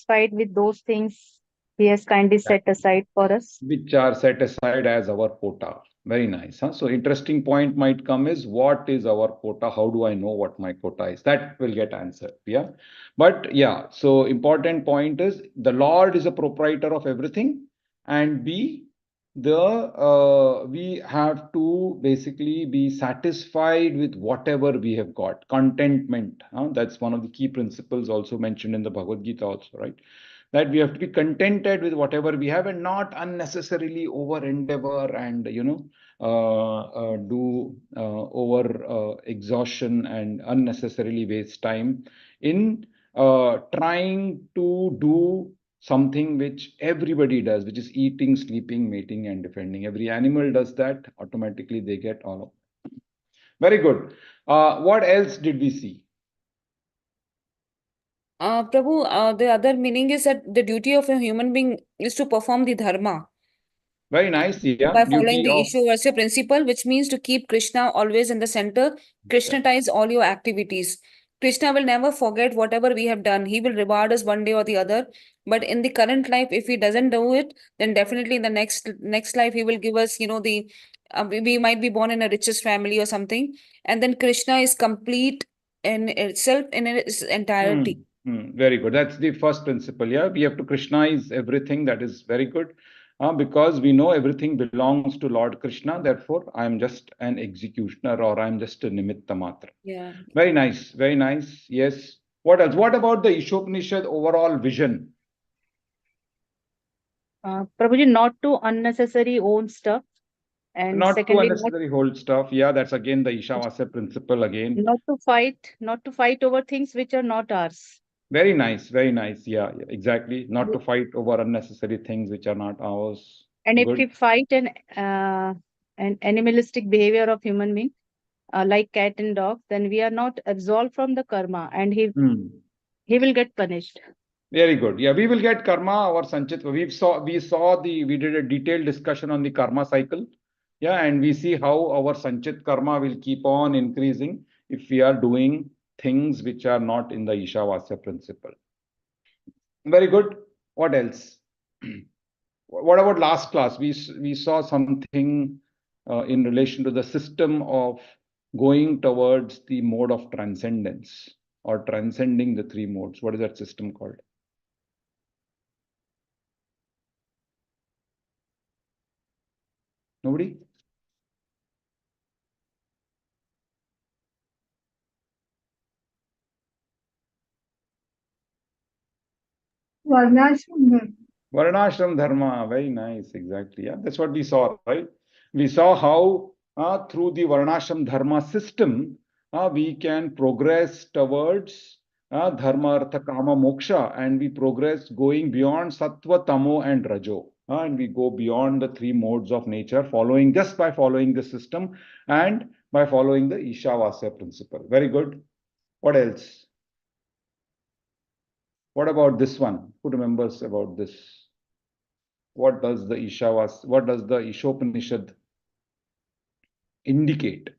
satisfied with those things He has kindly set aside for us. Which are set aside as our quota. Very nice. Huh? So interesting point might come is what is our quota? How do I know what my quota is? That will get answered. Yeah. But yeah, so important point is the Lord is a proprietor of everything, and B, we have to basically be satisfied with whatever we have got. Contentment. Huh? That's one of the key principles also mentioned in the Bhagavad Gita also, right? That we have to be contented with whatever we have and not unnecessarily over endeavor and do over exhaustion and unnecessarily waste time in trying to do something which everybody does, which is eating, sleeping, mating, and defending. Every animal does that. Automatically they get all of it. Very good. What else did we see? Prabhu, the other meaning is that the duty of a human being is to perform the dharma Very nice. Yeah. by following Duty the of Ishwarasya principle, which means to keep Krishna always in the center, Krishnatize all your activities. Krishna will never forget whatever we have done. He will reward us one day or the other. But in the current life, if he doesn't do it, then definitely in the next life he will give us, the we might be born in a richest family or something, and then Krishna is complete in itself in its entirety. Very good. That's the first principle. Yeah, we have to Krishnaize everything. That is very good. Because we know everything belongs to Lord Krishna. Therefore, I am just an executioner or I'm just a nimitta matra. Yeah. Very nice. Very nice. Yes. What else? What about the Ishopanishad overall vision? Prabhuji, not to unnecessary own stuff. And Not to secondly, unnecessary hold stuff. Yeah, that's again the Ishavasya principle again. not to fight over things which are not ours. Very nice. Very nice. Yeah, yeah, exactly. Not to fight over unnecessary things which are not ours. And if Good. we fight an animalistic behavior of human being, like cat and dog, then we are not absolved from the karma, and he will get punished. Very good. Yeah, we will get karma or sanchit. We did a detailed discussion on the karma cycle. Yeah, and we see how our sanchit karma will keep on increasing if we are doing things which are not in the Ishavasya principle. Very good. What else? What about last class? We saw something in relation to the system of going towards the mode of transcendence or transcending the three modes. What is that system called? Nobody? Varnashram dharma, very nice, exactly. Yeah, that's what we saw, right? We saw how through the Varnashram dharma system, we can progress towards dharma, artha, kama, moksha, and we progress going beyond sattva, tamo, and rajo. And we go beyond the three modes of nature, just by following the system and by following the Ishavasya principle. Very good. What else? What about this one? Who remembers about this? What does the Ishopanishad indicate?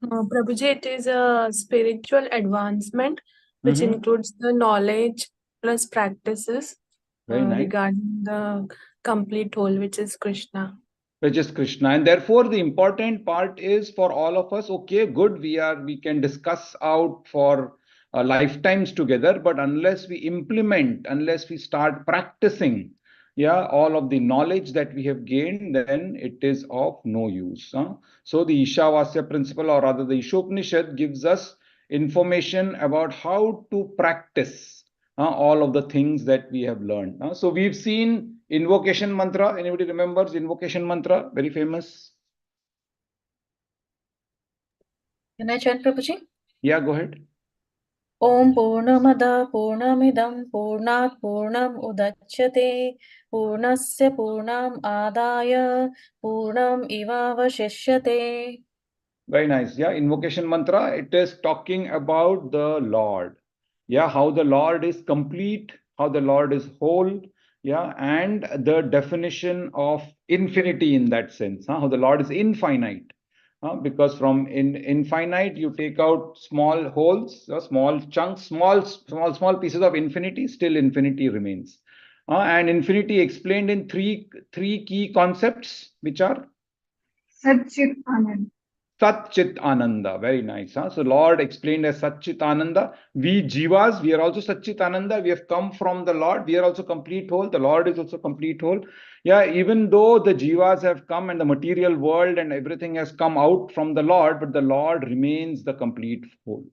Prabhuji, it is a spiritual advancement which includes the knowledge plus practices Very nice. regarding the complete whole, which is Krishna. Which is Krishna. And therefore, the important part is for all of us, okay, good, we can discuss out for lifetimes together, but unless we implement, unless we start practicing, yeah, all of the knowledge that we have gained, then it is of no use. So the Ishavasya principle, or rather the Ishopanishad, gives us information about how to practice all of the things that we have learned. So we've seen invocation mantra. Anybody remembers invocation mantra? Very famous. Can I chant, Prabhuji? Yeah, go ahead. Om Purnamada Purnamidam Purnat Purnam Udachyate Purnasya Purnam Adaya Purnam Ivavashishyate. Very nice. Yeah, invocation mantra. It is talking about the Lord. Yeah, how the Lord is complete, how the Lord is whole. Yeah, and the definition of infinity in that sense. How the Lord is infinite. because from infinite you take out small holes, small chunks, small pieces of infinity, still infinity remains. And infinity explained in three key concepts, which are Sat Chit Anand. Sat Chit Ananda. Very nice. So Lord explained as Sat Chit Ananda. We Jivas, we are also Sat Chit Ananda. We have come from the Lord. We are also complete whole. The Lord is also complete whole. Yeah, even though the Jivas have come and the material world and everything has come out from the Lord, but the Lord remains the complete whole.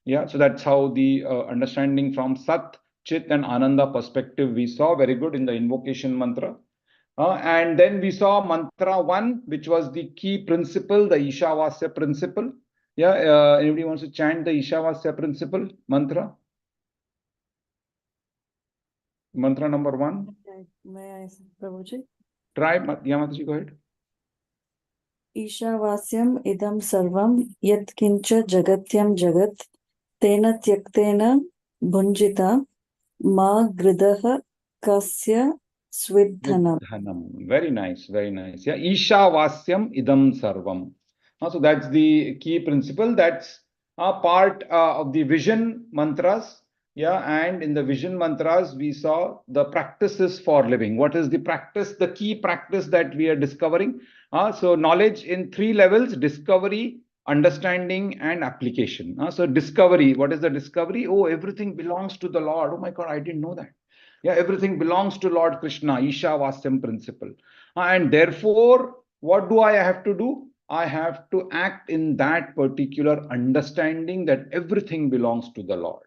Yeah, so that's how the understanding from Sat, Chit and Ananda perspective we saw. Very good in the invocation mantra. And then we saw mantra 1, which was the key principle, the Ishavasya principle. Yeah, anybody wants to chant the Ishavasya principle mantra? Mantra number 1. May I, Prabhuji? Try, Mataji, go ahead. Ishavasyam idam sarvam yat kincha jagatyam jagat tena tyaktena bhunjita ma gridaha kasya swidhanam. Very nice, very nice. Yeah, Ishavasyam idam sarvam. So that's the key principle. That's a part of the vision mantras. Yeah, and in the vision mantras, we saw the practices for living. What is the practice, the key practice that we are discovering? So knowledge in 3 levels: discovery, understanding, and application. So discovery, what is the discovery? Oh, everything belongs to the Lord. Oh my God, I didn't know that. Yeah, everything belongs to Lord Krishna, Ishavasyam principle. And therefore, what do I have to do? I have to act in that particular understanding that everything belongs to the Lord.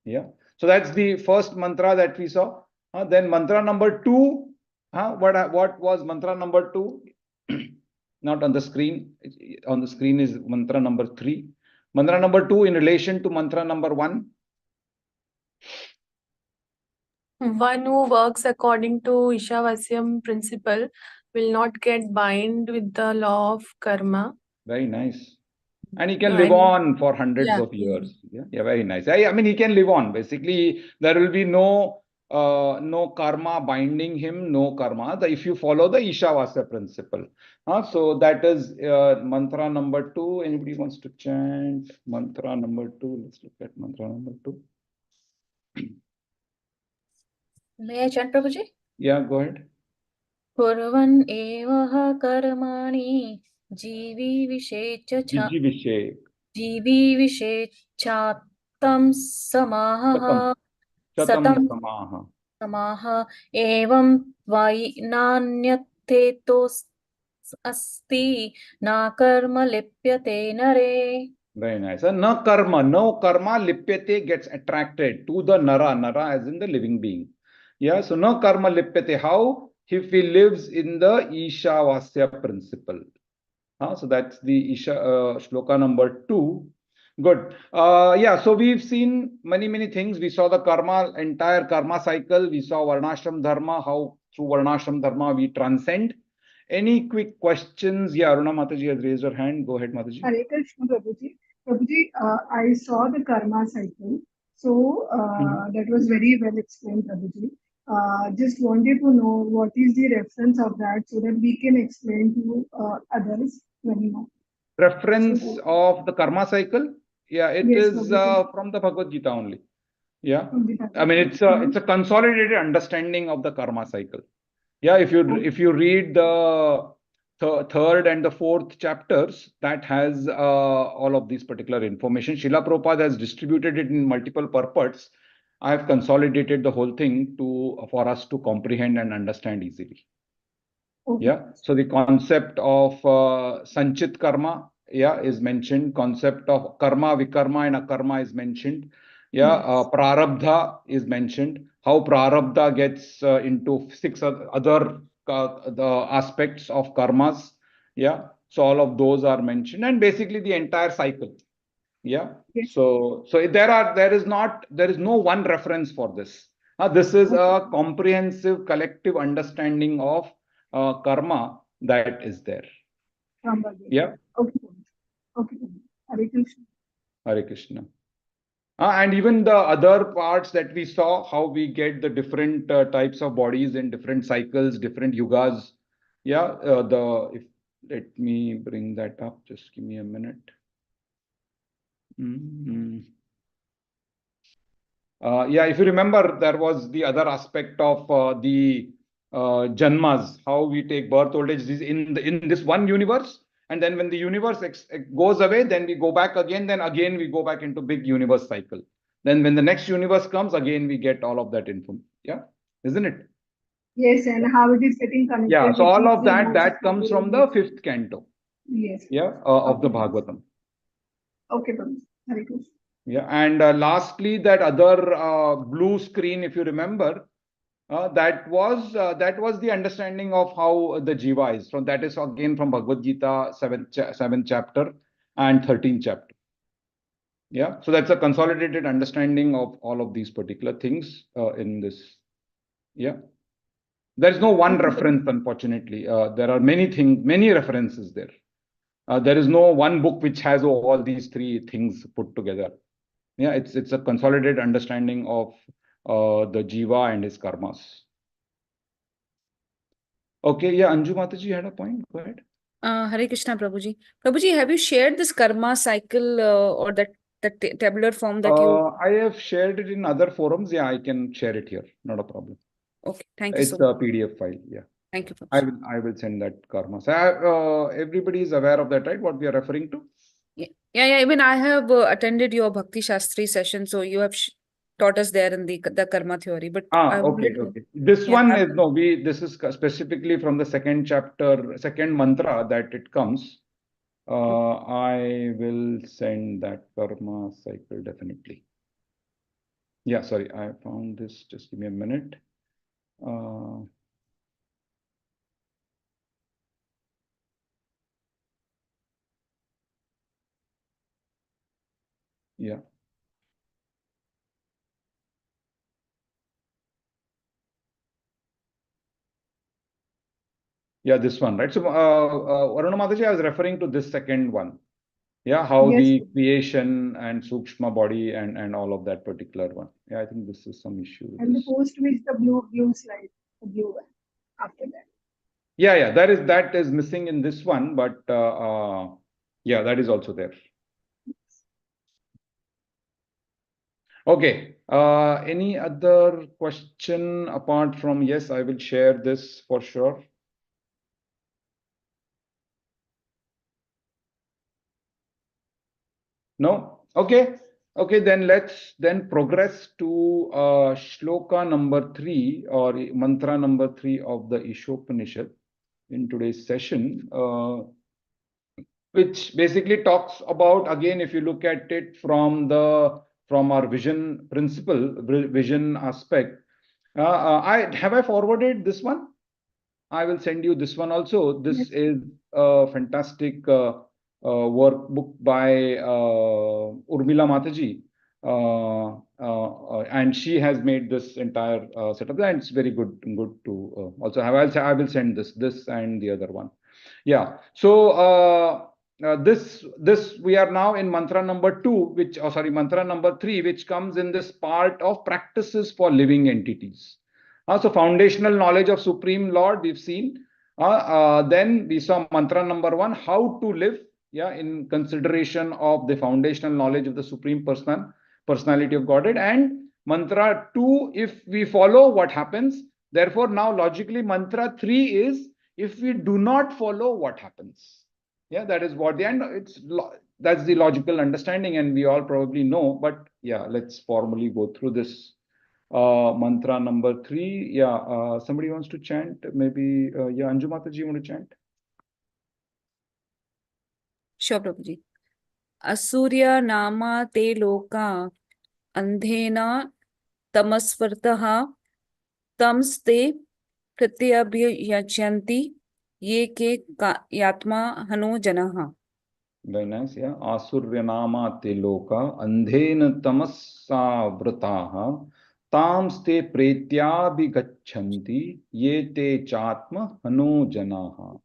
Yeah. So that's the first mantra that we saw. Then mantra number 2. What was mantra number 2? Not on the screen. On the screen is mantra number 3. Mantra number 2 in relation to mantra number 1. One who works according to Ishavasyam principle will not get bind with the law of karma. Very nice. And he can live on for hundreds of years. Yeah, very nice. I mean, he can live on. Basically, there will be no karma binding him, no karma. If you follow the Ishavasya principle. So that is mantra number 2. Anybody wants to chant mantra number 2? Let's look at mantra number 2. May I chant, Prabhuji? Yeah, go ahead. Kurvan evaha karmani jivi vishecha chatam samaha satam samaha evam vainanyathetos asti na karma lipyate nare. Very nice. No karma lipyate gets attracted to the nara as in the living being. Yeah, so no karma lipyate. How? If he lives in the Ishavasya principle. So that's the shloka number 2. Good. Yeah, so we've seen many things. We saw the entire karma cycle. We saw Varnashram Dharma, how through Varnashram Dharma we transcend. Any quick questions? Yeah, Aruna Mataji has raised her hand. Go ahead, Mataji. Hare Krishna, Prabhuji. Prabhuji, I saw the karma cycle. So that was very well explained, Prabhuji. Just wanted to know what is the reference of that so that we can explain to others very much. Reference of the karma cycle? Yeah, it is from the Bhagavad Gita only. Yeah, I mean it's a consolidated understanding of the karma cycle. Yeah, if you read the third and the fourth chapters, that has all of these particular information. Srila Prabhupada has distributed it in multiple purports. I have consolidated the whole thing for us to comprehend and understand easily. Yeah, so the concept of Sanchit karma, yeah, is mentioned. Concept of karma, vikarma, and akarma is mentioned. Yeah, prarabdha is mentioned. How prarabdha gets into 6 other the aspects of karmas. Yeah, so all of those are mentioned, and basically the entire cycle. Yeah, so there is no one reference for this. This is a comprehensive collective understanding of karma that is there. Yeah. Okay. Hare Krishna. Hare Krishna. And even the other parts that we saw, how we get the different types of bodies in different cycles, different yugas. Yeah, Let me bring that up. Just give me a minute. Yeah, if you remember, there was the other aspect of the janmas, how we take birth, old age in this one universe, and then when the universe goes away, then we go back again. Then again we go back into big universe cycle. Then when the next universe comes, again we get all of that info. Yeah, isn't it? Yes, and how it is getting connected. Yeah, so with all of the that emotions comes of from the 5th canto. Yes. Yeah, of the Okay. Bhagavatam. Okay, Prabhu. Hare Krishna. Yeah, and lastly, that other blue screen, if you remember, that was the understanding of how the jiva is. From that is again from Bhagavad Gita, 7th chapter and 13th chapter. Yeah, so that's a consolidated understanding of all of these particular things in this. Yeah, there is no one reference, unfortunately. There are many things, many references there. There is no one book which has all these three things put together. Yeah, it's a consolidated understanding of the jiva and his karmas. Okay, yeah, Anju Mataji had a point. Go ahead. Hare Krishna, Prabhuji. Prabhuji, have you shared this karma cycle or that tabular form that you? I have shared it in other forums. Yeah, I can share it here. Not a problem. Okay, thank you It's so a much. PDF file. Yeah. Thank you, Prabhuji. I will send that karma. So everybody is aware of that, right? What we are referring to? Yeah. Even I have attended your Bhakti Shastri session, so you have taught us there in the karma theory. But Okay. This yeah, one is no. This is specifically from the second chapter, second mantra that it comes. I will send that karma cycle definitely. Yeah, sorry, I found this. Just give me a minute. Yeah. Yeah, this one, right? So, Varuna Mataji, I was referring to this second one. Yeah, how Yes. the creation and Sukshma body and all of that particular one. Yeah, I think this is some issue with And this. the post which the blue slide, the blue one after that. Yeah, that is missing in this one, but yeah, that is also there. Okay. Any other question apart from yes, I will share this for sure. No? Okay. Okay, then let's then progress to shloka number 3 or mantra number 3 of the Isopanishad in today's session, which basically talks about, again, if you look at it from our vision principle, vision aspect. Have I forwarded this one? I will send you this one also. This is a fantastic workbook by Urmila Mataji. And she has made this entire setup, and it's very good to also have. I will send this and the other one. Yeah. So this we are now in mantra number 2, mantra number 3, which comes in this part of practices for living entities. So foundational knowledge of Supreme Lord we've seen. Then we saw mantra number 1, how to live. Yeah, in consideration of the foundational knowledge of the Supreme Personality of Godhead. And mantra 2, if we follow, what happens? Therefore, now logically, mantra 3 is, if we do not follow, what happens? Yeah, that is what the end. That's the logical understanding, and we all probably know. But yeah, let's formally go through this. Mantra number 3. Yeah, somebody wants to chant. Maybe yeah, Anju Mataji, you want to chant? Sure, Prabhuji. Asurya nama te loka andhena tamasvartaha tamste pratyabhyachanti ye ke yatma hano janaha. Very nice. Yeah. Asuryanama te loka andhena tamassa vrataha tamste pretyabhigachanti ye te chatma hano janaha.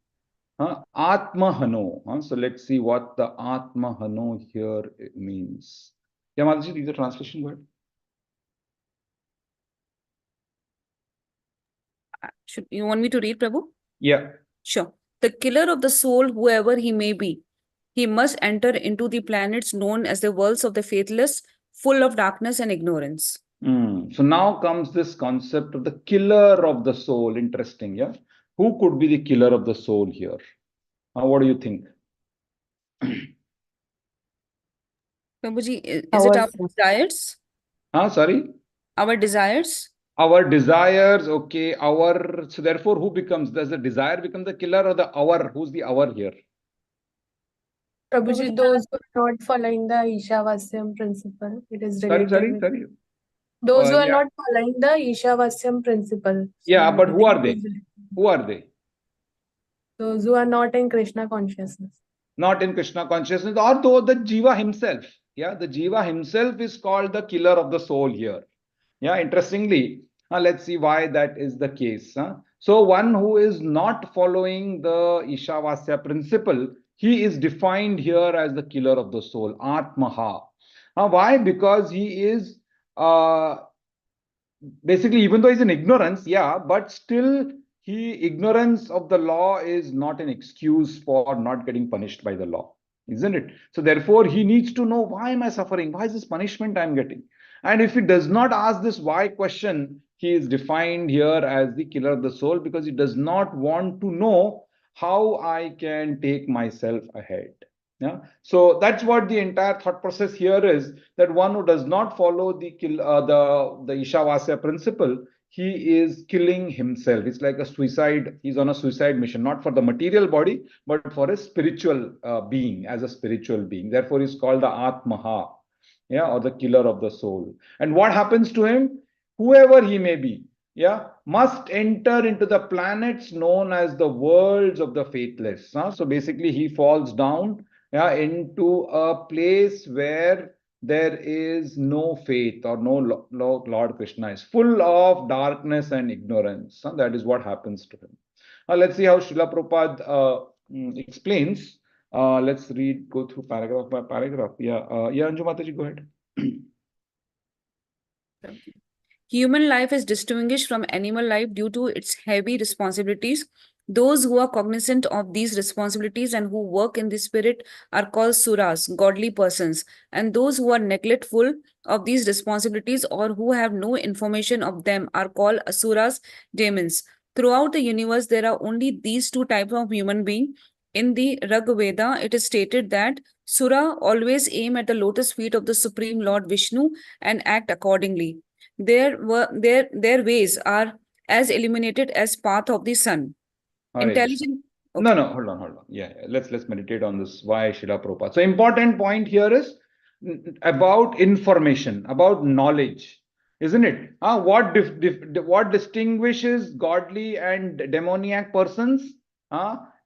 Atma hano. So let's see what the Atma hano here means. Yeah, Mataji, read the translation. Go ahead. You want me to read, Prabhu? Yeah. Sure. the killer of the soul, whoever he may be. He must enter into the planets known as the worlds of the faithless, full of darkness and ignorance. So now comes this concept of the killer of the soul. Interesting, yeah? Who could be the killer of the soul here? What do you think? Prabhuji, is it our desires? Sorry? Our desires? Our desires, okay. So therefore, who becomes? Does the desire become the killer or the our? Who's the our here? Prabhuji, those who are not following the Ishavasyam principle, it is related with Sorry. those who are Yeah. not following the Ishavasyam principle. Yeah, but who I are think they? it is related. Who are they? Those who are not in Krishna consciousness. Not in Krishna consciousness, or though the Jiva himself. Yeah, the Jiva himself is called the killer of the soul here. Yeah, interestingly, let's see why that is the case. So one who is not following the Ishavasya principle, he is defined here as the killer of the soul, Atmaha. Why? Because he is basically, even though he's in ignorance, yeah, but still ignorance of the law is not an excuse for not getting punished by the law, isn't it? So therefore, he needs to know, why am I suffering? Why is this punishment I'm getting? And if he does not ask this why question, he is defined here as the killer of the soul, because he does not want to know how I can take myself ahead. Yeah, so that's what the entire thought process here is, that one who does not follow the Ishavasya principle, he is killing himself. It's like a suicide. He's on a suicide mission, not for the material body, but for a spiritual being, as a spiritual being. Therefore, he's called the Atmaha, yeah, or the killer of the soul. And what happens to him? Whoever he may be, yeah, must enter into the planets known as the worlds of the faithless. So basically, he falls down, yeah, into a place where there is no faith, or no Lord Krishna is full of darkness and ignorance. That is what happens to him. Let's see how Srila Prabhupada explains. Let's go through paragraph by paragraph. Yeah, Anju Mataji, go ahead. Human life is distinguished from animal life due to its heavy responsibilities. Those who are cognizant of these responsibilities and who work in the spirit are called suras, godly persons. And those who are neglectful of these responsibilities or who have no information of them are called asuras, demons. Throughout the universe, there are only these two types of human being. In the Rig Veda, it is stated that Sura always aim at the lotus feet of the Supreme Lord Vishnu and act accordingly. Their ways are as illuminated as path of the sun. Intelligent. Okay. No, hold on. Yeah, let's meditate on this. Why Srila Prabhupada? So important point here is about information, about knowledge, isn't it? What distinguishes godly and demoniac persons?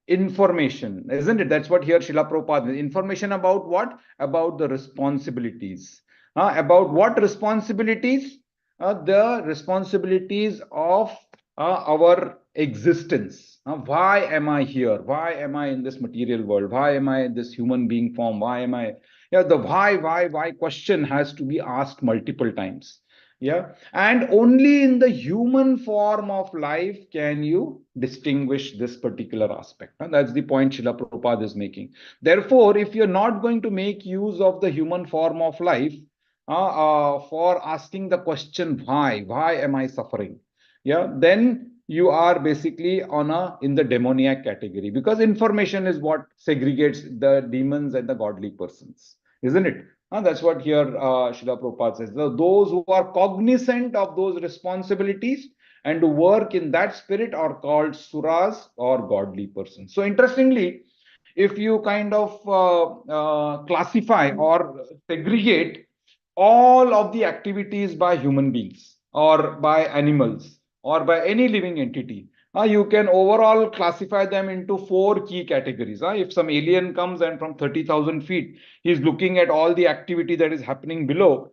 Information, isn't it? That's what here Srila Prabhupada. Information about what? About the responsibilities. About what responsibilities? The responsibilities of our existence. Why am I here? Why am I in this material world? Why am I in this human being form? Why am I? Yeah, the why question has to be asked multiple times. Yeah, and only in the human form of life can you distinguish this particular aspect. And that's the point Srila Prabhupada is making. Therefore, if you're not going to make use of the human form of life for asking the question, why am I suffering? Yeah, then you are basically in the demoniac category, because information is what segregates the demons and the godly persons, isn't it? That's what here Srila Prabhupada says. Those who are cognizant of those responsibilities and to work in that spirit are called suras, or godly persons. So interestingly, if you kind of classify or segregate all of the activities by human beings or by animals or by any living entity, you can overall classify them into 4 key categories. If some alien comes and from 30,000 feet, he's looking at all the activity that is happening below,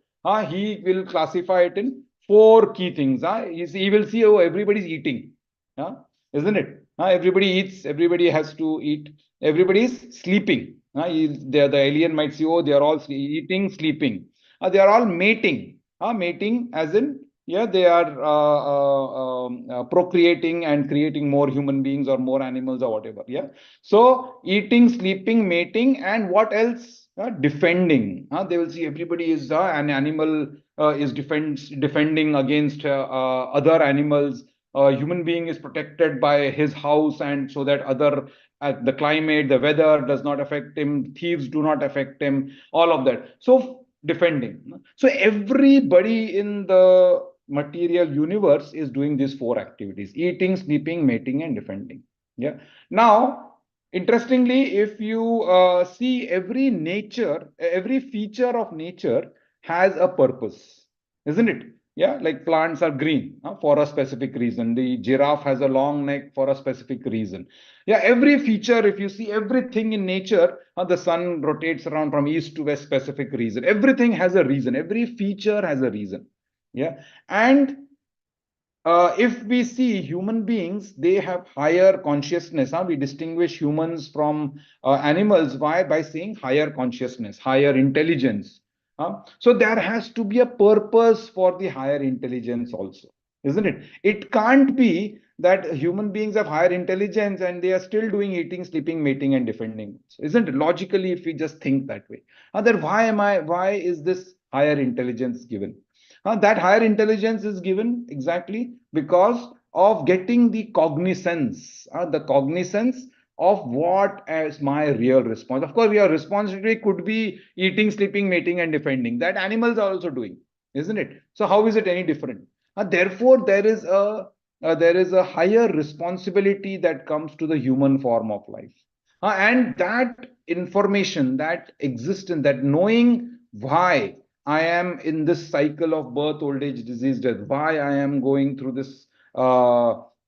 he will classify it in 4 key things. He will see, oh, everybody's eating, isn't it? Everybody eats, everybody has to eat, everybody is sleeping. The alien might see, oh, they are all eating, sleeping. They are all mating. Mating as in Yeah, they are procreating and creating more human beings or more animals or whatever. Yeah. So eating, sleeping, mating, and what else? Defending. They will see everybody is an animal is defending against other animals. Human being is protected by his house, and so that other the climate, the weather does not affect him. Thieves do not affect him. All of that. So defending. So everybody in the material universe is doing these four activities: eating, sleeping, mating, and defending. Yeah. Now, interestingly, if you see every feature of nature has a purpose, isn't it? Yeah, like plants are green for a specific reason. The giraffe has a long neck for a specific reason. Yeah, every feature, if you see everything in nature, the sun rotates around from east to west, specific reason. Everything has a reason. Every feature has a reason. Yeah. And if we see human beings, they have higher consciousness. We distinguish humans from animals. Why? By saying higher consciousness, higher intelligence. So there has to be a purpose for the higher intelligence also, isn't it? It can't be that human beings have higher intelligence and they are still doing eating, sleeping, mating, and defending. Isn't it? Logically, if we just think that way, then why is this higher intelligence given? That higher intelligence is given exactly because of getting the cognizance of what is my real response. Of course, your responsibility could be eating, sleeping, mating, and defending. That animals are also doing, isn't it? So how is it any different? Therefore, there is a higher responsibility that comes to the human form of life. And that information, that existence, that knowing why I am in this cycle of birth, old age, disease, death, why I am going through this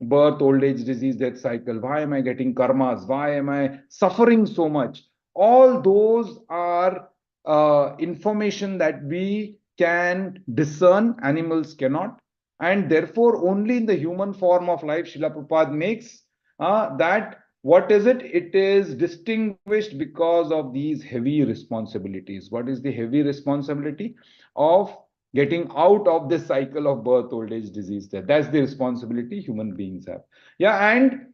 birth, old age, disease, death cycle, why am I getting karmas, why am I suffering so much? All those are information that we can discern, animals cannot. And therefore, only in the human form of life, Srila Prabhupada makes that what is it? It is distinguished because of these heavy responsibilities. What is the heavy responsibility? Of getting out of this cycle of birth, old age, disease, death. That's the responsibility human beings have. Yeah, and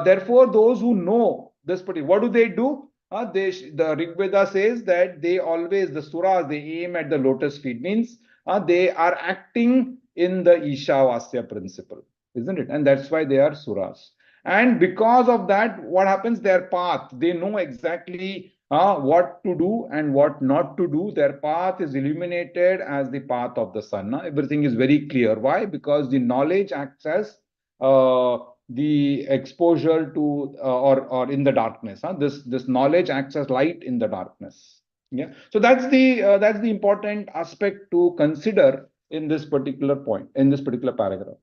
therefore, those who know this particular, what do? The Rig Veda says that they always, the suras, they aim at the lotus feet, means they are acting in the Ishavasya principle, isn't it? And that's why they are suras. And because of that, what happens? Their path, they know exactly what to do and what not to do. Their path is illuminated as the path of the sun. Everything is very clear. Why? Because the knowledge acts as the exposure to or in the darkness. This knowledge acts as light in the darkness. Yeah. So that's the important aspect to consider in this particular point, in this particular paragraph.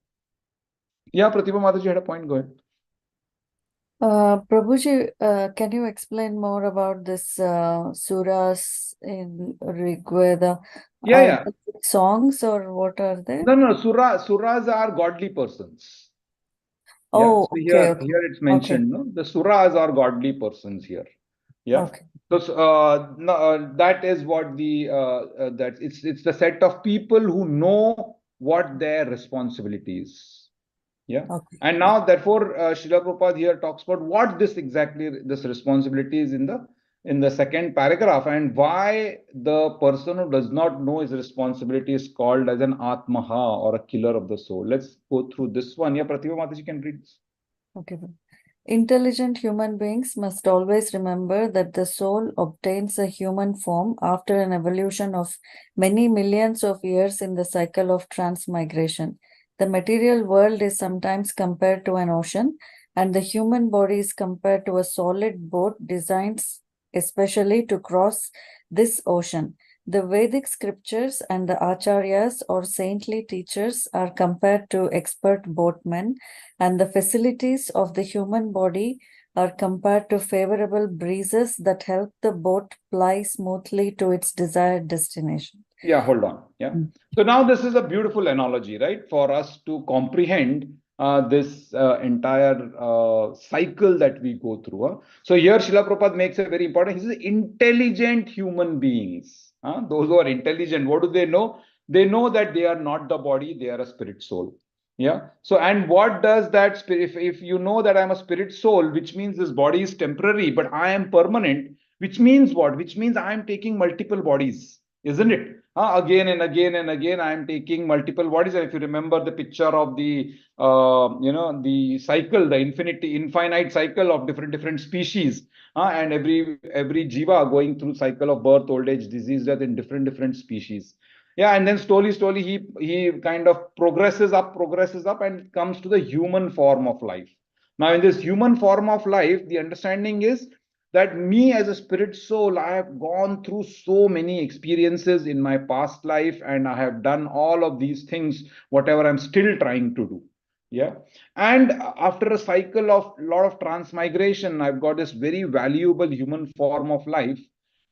Yeah, Pratibha Mataji had a point. Go ahead. Prabhuji, can you explain more about this suras in Rig Veda? Yeah. They songs or what are they? No. Suras are godly persons. Oh, So okay. here it's mentioned. No, the suras are godly persons here. Yeah. Okay. So no, that is what that it's the set of people who know what their responsibility is. Yeah. Okay. And now, therefore, Srila Prabhupada here talks about what this responsibility is in the second paragraph, and why the person who does not know his responsibility is called as an Atmaha, or a killer of the soul. Let's go through this one. Yeah, Pratibha Mataji can read this. Okay. Intelligent human beings must always remember that the soul obtains a human form after an evolution of many millions of years in the cycle of transmigration. The material world is sometimes compared to an ocean, and the human body is compared to a solid boat designed especially to cross this ocean. The Vedic scriptures and the acharyas or saintly teachers are compared to expert boatmen, and the facilities of the human body are compared to favorable breezes that help the boat ply smoothly to its desired destination. Yeah, hold on. Yeah. So now this is a beautiful analogy, right, for us to comprehend this entire cycle that we go through. So here Srila Prabhupada makes a very important, he says intelligent human beings. Those who are intelligent, what do they know? they know that they are not the body, they are a spirit soul. Yeah. So, and what does that spirit, if you know that I'm a spirit soul, which means this body is temporary, but I am permanent, which means what? Which means I am taking multiple bodies, isn't it? Again and again and again, I am taking multiple bodies. And if you remember the picture of the, the cycle, the infinite cycle of different species, and every jiva going through cycle of birth, old age, disease, death in different species. Yeah, and then slowly he kind of progresses up and comes to the human form of life. Now, in this human form of life, the understanding is that me as a spirit soul, I have gone through so many experiences in my past life, and I have done all of these things, whatever I'm still trying to do. Yeah. And after a cycle of lot of transmigration, I've got this very valuable human form of life.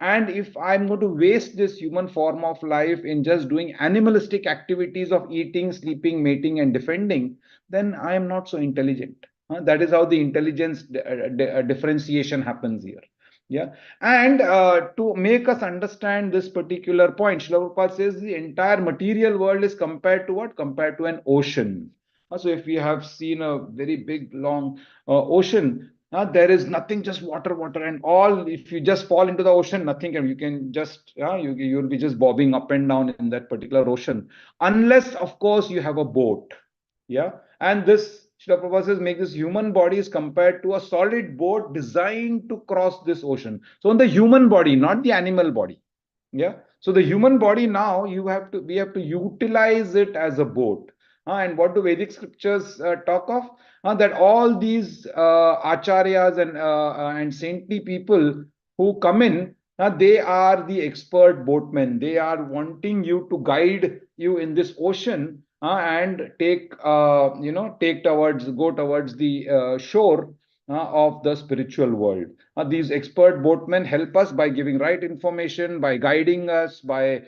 And if I'm going to waste this human form of life in just doing animalistic activities of eating, sleeping, mating, and defending, then I am not so intelligent. That is how the intelligence differentiation happens here. Yeah. And to make us understand this particular point, Srila Prabhupada says the entire material world is compared to what? Compared to an ocean. So if we have seen a very big, long ocean, there is nothing, just water, and all. If you just fall into the ocean, nothing can. You can just, you'll be just bobbing up and down in that particular ocean, unless, of course, you have a boat. Yeah, and this Srila Prabhupada says make this human body is compared to a solid boat designed to cross this ocean. So on the human body, not the animal body. Yeah. So the human body now we have to utilize it as a boat. And what do Vedic scriptures talk of? That all these acharyas and saintly people who come in, they are the expert boatmen. They are wanting you to guide you in this ocean and go towards the shore of the spiritual world. These expert boatmen help us by giving right information, by guiding us, by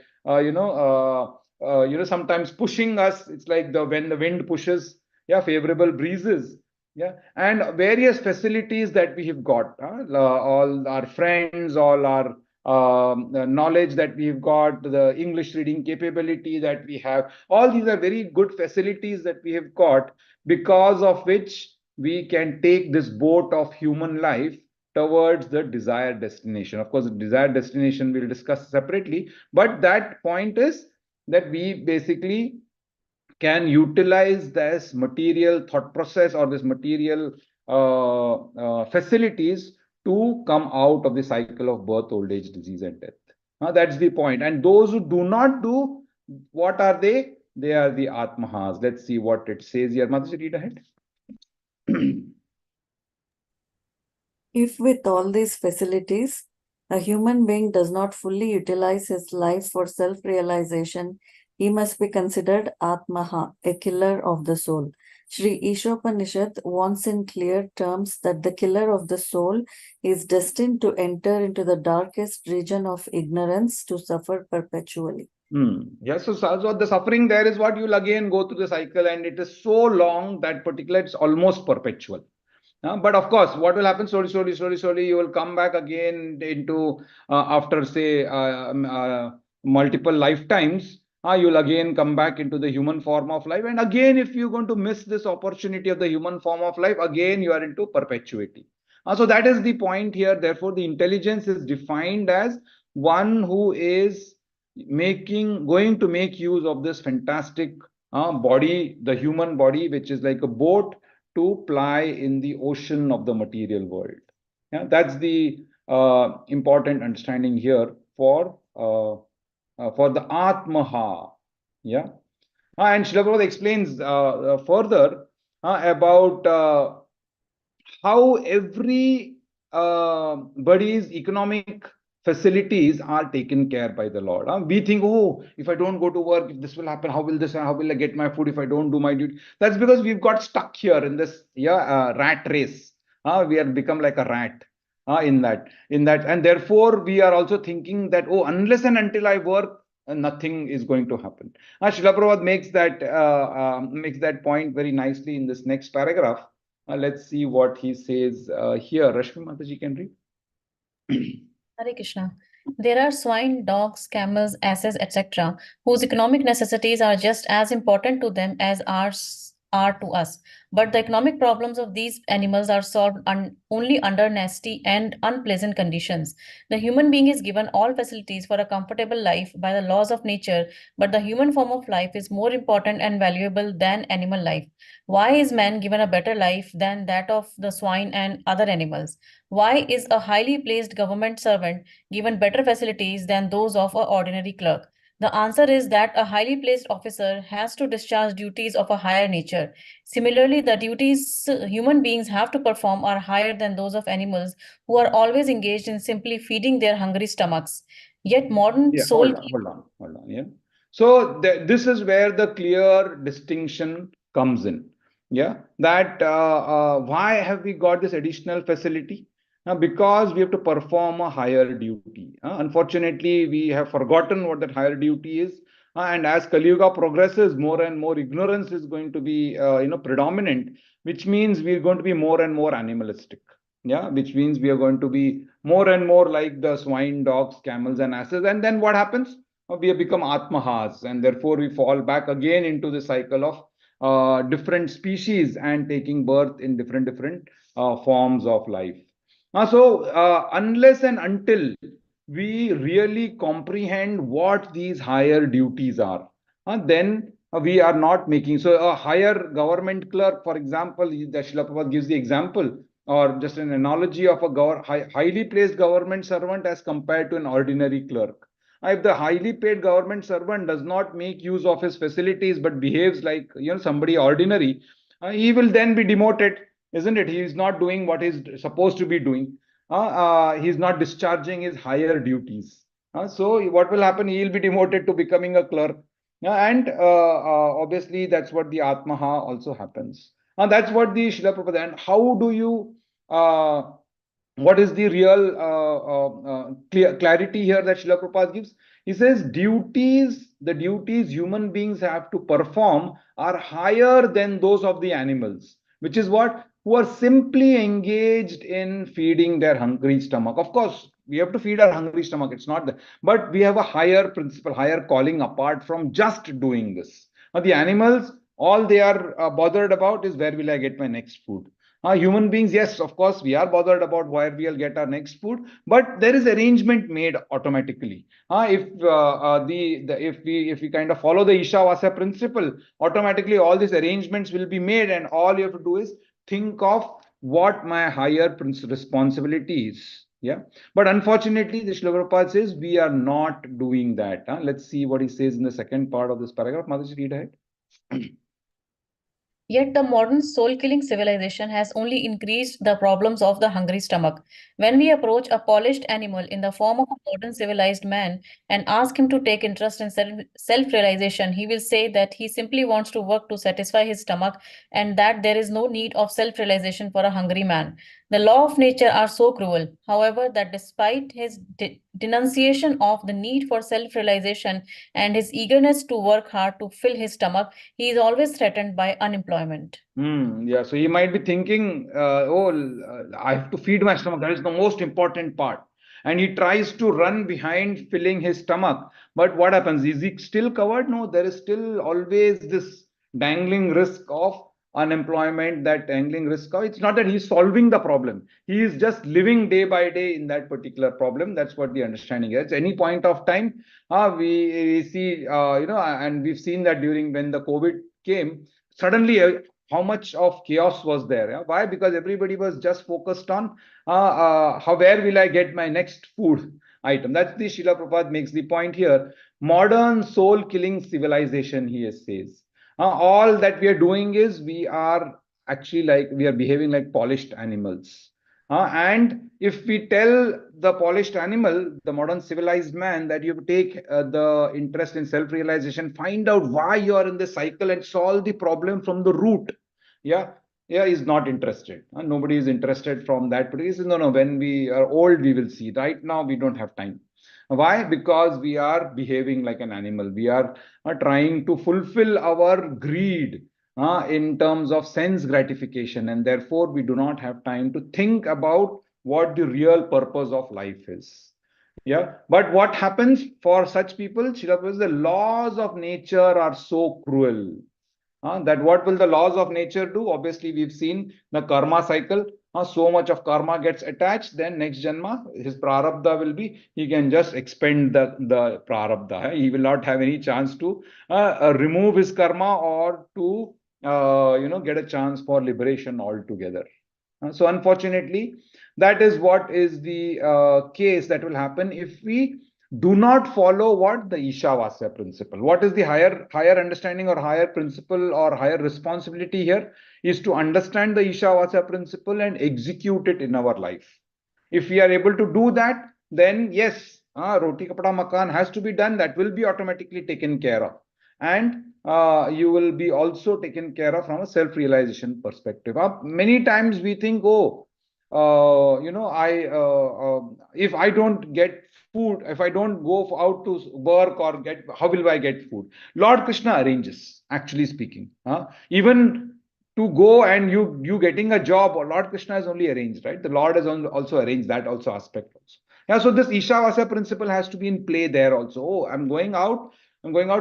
sometimes pushing us. It's like when the wind pushes, yeah, favorable breezes, yeah, and various facilities that we have got, all our friends, all our knowledge that we've got, the English reading capability that we have, all these are very good facilities that we have got, because of which we can take this boat of human life towards the desired destination. Of course, the desired destination we'll discuss separately, but that point is that we basically can utilize this material thought process or this material facilities to come out of the cycle of birth, old age, disease, and death. That's the point. And those who do not do, what are they? They are the Atmahas. Let's see what it says here. Mataji, read ahead. If with all these facilities, a human being does not fully utilize his life for self-realization, he must be considered Atmaha, a killer of the soul. Sri Isopanishad warns in clear terms that the killer of the soul is destined to enter into the darkest region of ignorance to suffer perpetually. Yes, so the suffering there is what you'll again go through the cycle, and it is so long that it's almost perpetual. But of course, what will happen slowly, you will come back again into, after say multiple lifetimes, you'll again come back into the human form of life. And again, if you're going to miss this opportunity of the human form of life, again, you are into perpetuity. So that is the point here. Therefore, the intelligence is defined as one who is going to make use of this fantastic body, the human body, which is like a boat, to ply in the ocean of the material world. Yeah, that's the important understanding here for the Atmaha. Yeah, and Srila Prabhupada explains further about how every body's economic facilities are taken care by the Lord. We think, oh, if I don't go to work, if this will happen, how will I get my food if I don't do my duty? That's because we've got stuck here in this rat race. We have become like a rat in that. And therefore, we are also thinking that, oh, unless and until I work, nothing is going to happen. Srila Prabhupada makes that point very nicely in this next paragraph. Let's see what he says here. Rashmi Mataji can read. Hare Krishna. There are swine, dogs, camels, asses, etc., whose economic necessities are just as important to them as ours are to us. But the economic problems of these animals are solved only under nasty and unpleasant conditions. The human being is given all facilities for a comfortable life by the laws of nature, but the human form of life is more important and valuable than animal life. Why is man given a better life than that of the swine and other animals? Why is a highly placed government servant given better facilities than those of an ordinary clerk? The answer is that a highly placed officer has to discharge duties of a higher nature. Similarly, the duties human beings have to perform are higher than those of animals who are always engaged in simply feeding their hungry stomachs. Yet modern Yeah, soul. hold on. Yeah. So this is where the clear distinction comes in. Yeah, that why have we got this additional facility? Because we have to perform a higher duty. Unfortunately, we have forgotten what that higher duty is. And as Kali Yuga progresses, more and more ignorance is going to be predominant, which means we're going to be more and more animalistic. Yeah, which means we are going to be more and more like the swine, dogs, camels, and asses. And then what happens? We have become atmahas, and therefore we fall back again into the cycle of different species and taking birth in different forms of life. Unless and until we really comprehend what these higher duties are, then we are not making. So a higher government clerk, for example, the Srila Prabhupada gives the example or just an analogy of a highly placed government servant as compared to an ordinary clerk. If the highly paid government servant does not make use of his facilities but behaves like somebody ordinary, he will then be demoted, isn't it? He is not doing what he's supposed to be doing. He's not discharging his higher duties. So what will happen? He will be demoted to becoming a clerk. And obviously that's what the Atmaha also happens. And that's what the Srila Prabhupada. And how do you what is the real clarity here that Srila Prabhupada gives? He says the duties human beings have to perform are higher than those of the animals, which is what? Who are simply engaged in feeding their hungry stomach. Of course, we have to feed our hungry stomach. It's not that, but we have a higher principle, higher calling apart from just doing this. Now, the animals, all they are bothered about is where will I get my next food. Human beings, yes, of course, we are bothered about where we'll get our next food, but there is arrangement made automatically. If we kind of follow the Ishavasya principle, automatically all these arrangements will be made, and all you have to do is think of what my higher responsibility is. Yeah, but unfortunately, the Srila Prabhupada says we are not doing that. Let's see what he says in the second part of this paragraph. Mataji, read ahead. Yet the modern soul-killing civilization has only increased the problems of the hungry stomach. When we approach a polished animal in the form of a modern civilized man and ask him to take interest in self-realization, he will say that he simply wants to work to satisfy his stomach and that there is no need of self-realization for a hungry man. The law of nature are so cruel, however, that despite his denunciation of the need for self-realization and his eagerness to work hard to fill his stomach, he is always threatened by unemployment. Yeah, so he might be thinking, I have to feed my stomach. That is the most important part. And he tries to run behind filling his stomach. But what happens? Is he still covered? No, there is still always this dangling risk of unemployment, that dangling risk of, it's not that he's solving the problem. He is just living day by day in that particular problem. That's what the understanding is. At any point of time, we see, and we've seen that during when the COVID came, suddenly how much of chaos was there. Yeah? Why? Because everybody was just focused on where will I get my next food item. That's the Srila Prabhupada makes the point here. Modern soul killing civilization, he says. All that we are doing is we are actually we are behaving like polished animals. And if we tell the polished animal, the modern civilized man, that you take the interest in self-realization, find out why you are in this cycle and solve the problem from the root. Yeah, is not interested. Nobody is interested from that. But he says, no, when we are old, we will see. Right now, we don't have time. Why? Because we are behaving like an animal. We are trying to fulfill our greed in terms of sense gratification, and therefore we do not have time to think about what the real purpose of life is. Yeah, but what happens for such people, Srila Prabhupada, the laws of nature are so cruel. That what will the laws of nature do? Obviously, we've seen the karma cycle. So much of karma gets attached, then next janma, his prarabdha will be, he can just expend the prarabdha. He will not have any chance to remove his karma or to get a chance for liberation altogether. So unfortunately, that is what is the case that will happen if we do not follow what the Ishavasya principle. What is the higher understanding or higher principle or higher responsibility here is to understand the Ishavasya principle and execute it in our life. If we are able to do that, then yes, roti kapda makan has to be done. That will be automatically taken care of, and you will be also taken care of from a self-realization perspective. Many times we think, oh, if I don't get food, if I don't go out to work or get, how will I get food? Lord Krishna arranges, actually speaking. Even to go and you getting a job, or Lord Krishna has only arranged, right? The Lord has also arranged that also aspect also. Yeah, so this Ishavasya principle has to be in play there also. Oh, I'm going out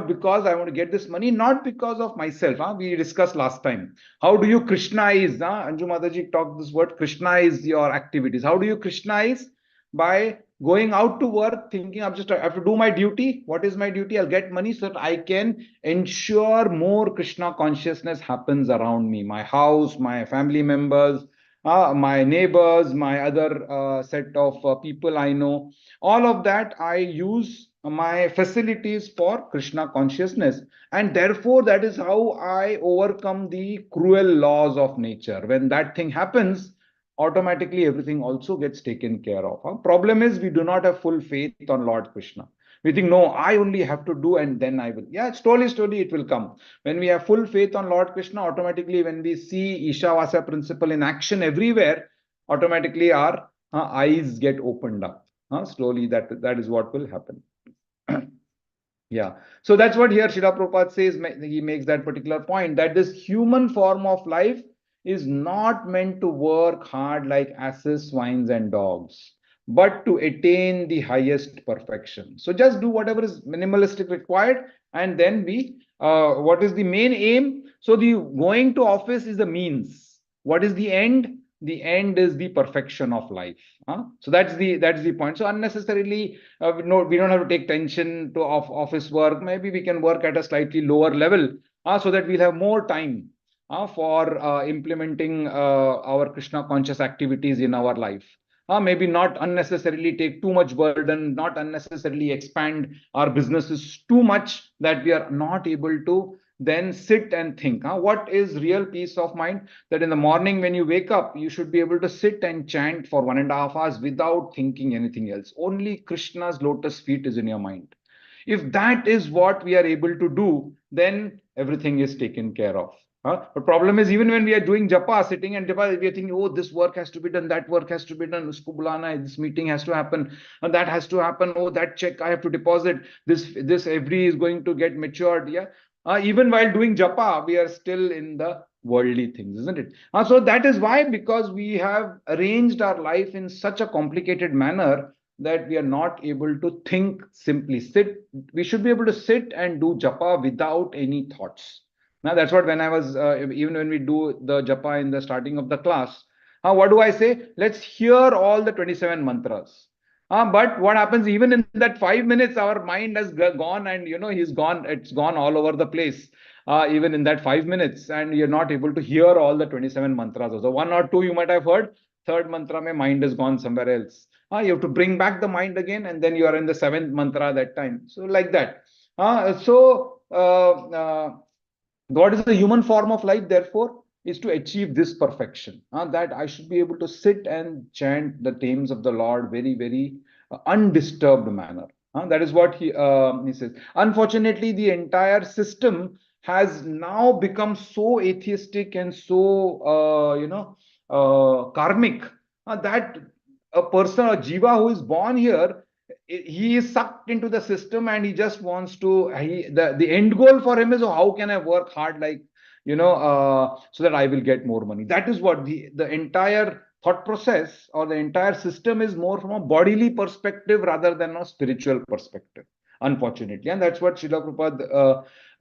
because I want to get this money, not because of myself. We discussed last time. How do you Krishnaize? Anju Mataji talked this word, Krishnaize your activities. How do you Krishnaize? By going out to work, thinking I have to do my duty. What is my duty? I'll get money so that I can ensure more Krishna consciousness happens around me, my house, my family members, my neighbors, my other set of people I know. All of that I use my facilities for Krishna consciousness, and therefore that is how I overcome the cruel laws of nature. When that thing happens, automatically everything also gets taken care of. Problem is we do not have full faith on Lord Krishna. We think, no, I only have to do and then I will. Yeah, slowly it will come. When we have full faith on Lord Krishna, automatically when we see Ishavasya principle in action everywhere, automatically our eyes get opened up. Slowly that is what will happen. Yeah. So that's what here Srila Prabhupada says. He makes that particular point that this human form of life is not meant to work hard like asses, swines, and dogs, but to attain the highest perfection. So just do whatever is minimalistic required, and then what is the main aim? So the going to office is the means. What is the end? The end is the perfection of life. So that's the point. So unnecessarily, we don't have to take tension to office work. Maybe we can work at a slightly lower level, so that we'll have more time for implementing our Krishna conscious activities in our life. Maybe not unnecessarily take too much burden, not unnecessarily expand our businesses too much that we are not able to then sit and think. What is real peace of mind? That in the morning when you wake up, you should be able to sit and chant for 1.5 hours without thinking anything else. Only Krishna's lotus feet is in your mind. If that is what we are able to do, then everything is taken care of. But problem is, even when we are doing japa, sitting and japa, we are thinking, oh, this work has to be done, that work has to be done, usko bulana hai, this meeting has to happen, and that has to happen. Oh, that check I have to deposit. This FD is going to get matured. Yeah. Even while doing japa, we are still in the worldly things, isn't it? So that is why, because we have arranged our life in such a complicated manner that we are not able to think simply. We should be able to sit and do japa without any thoughts. Now that's what when I was even when we do the japa in the starting of the class, what do I say? Let's hear all the 27 mantras. But what happens, even in that 5 minutes, our mind has gone, and he's gone. It's gone all over the place. Even in that 5 minutes, and you're not able to hear all the 27 mantras. Also, one or two you might have heard. Third mantra, my mind has gone somewhere else. You have to bring back the mind again, and then you are in the seventh mantra that time. So like that. What is the human form of life, therefore, is to achieve this perfection. That I should be able to sit and chant the names of the Lord very, very undisturbed manner. That is what he says. Unfortunately, the entire system has now become so atheistic and so, karmic, that a person, a jiva who is born here, he is sucked into the system, and he just wants to, the end goal for him is, oh, how can I work hard, like, so that I will get more money. That is what the entire thought process or the entire system is more from a bodily perspective rather than a spiritual perspective, unfortunately. And that's what Srila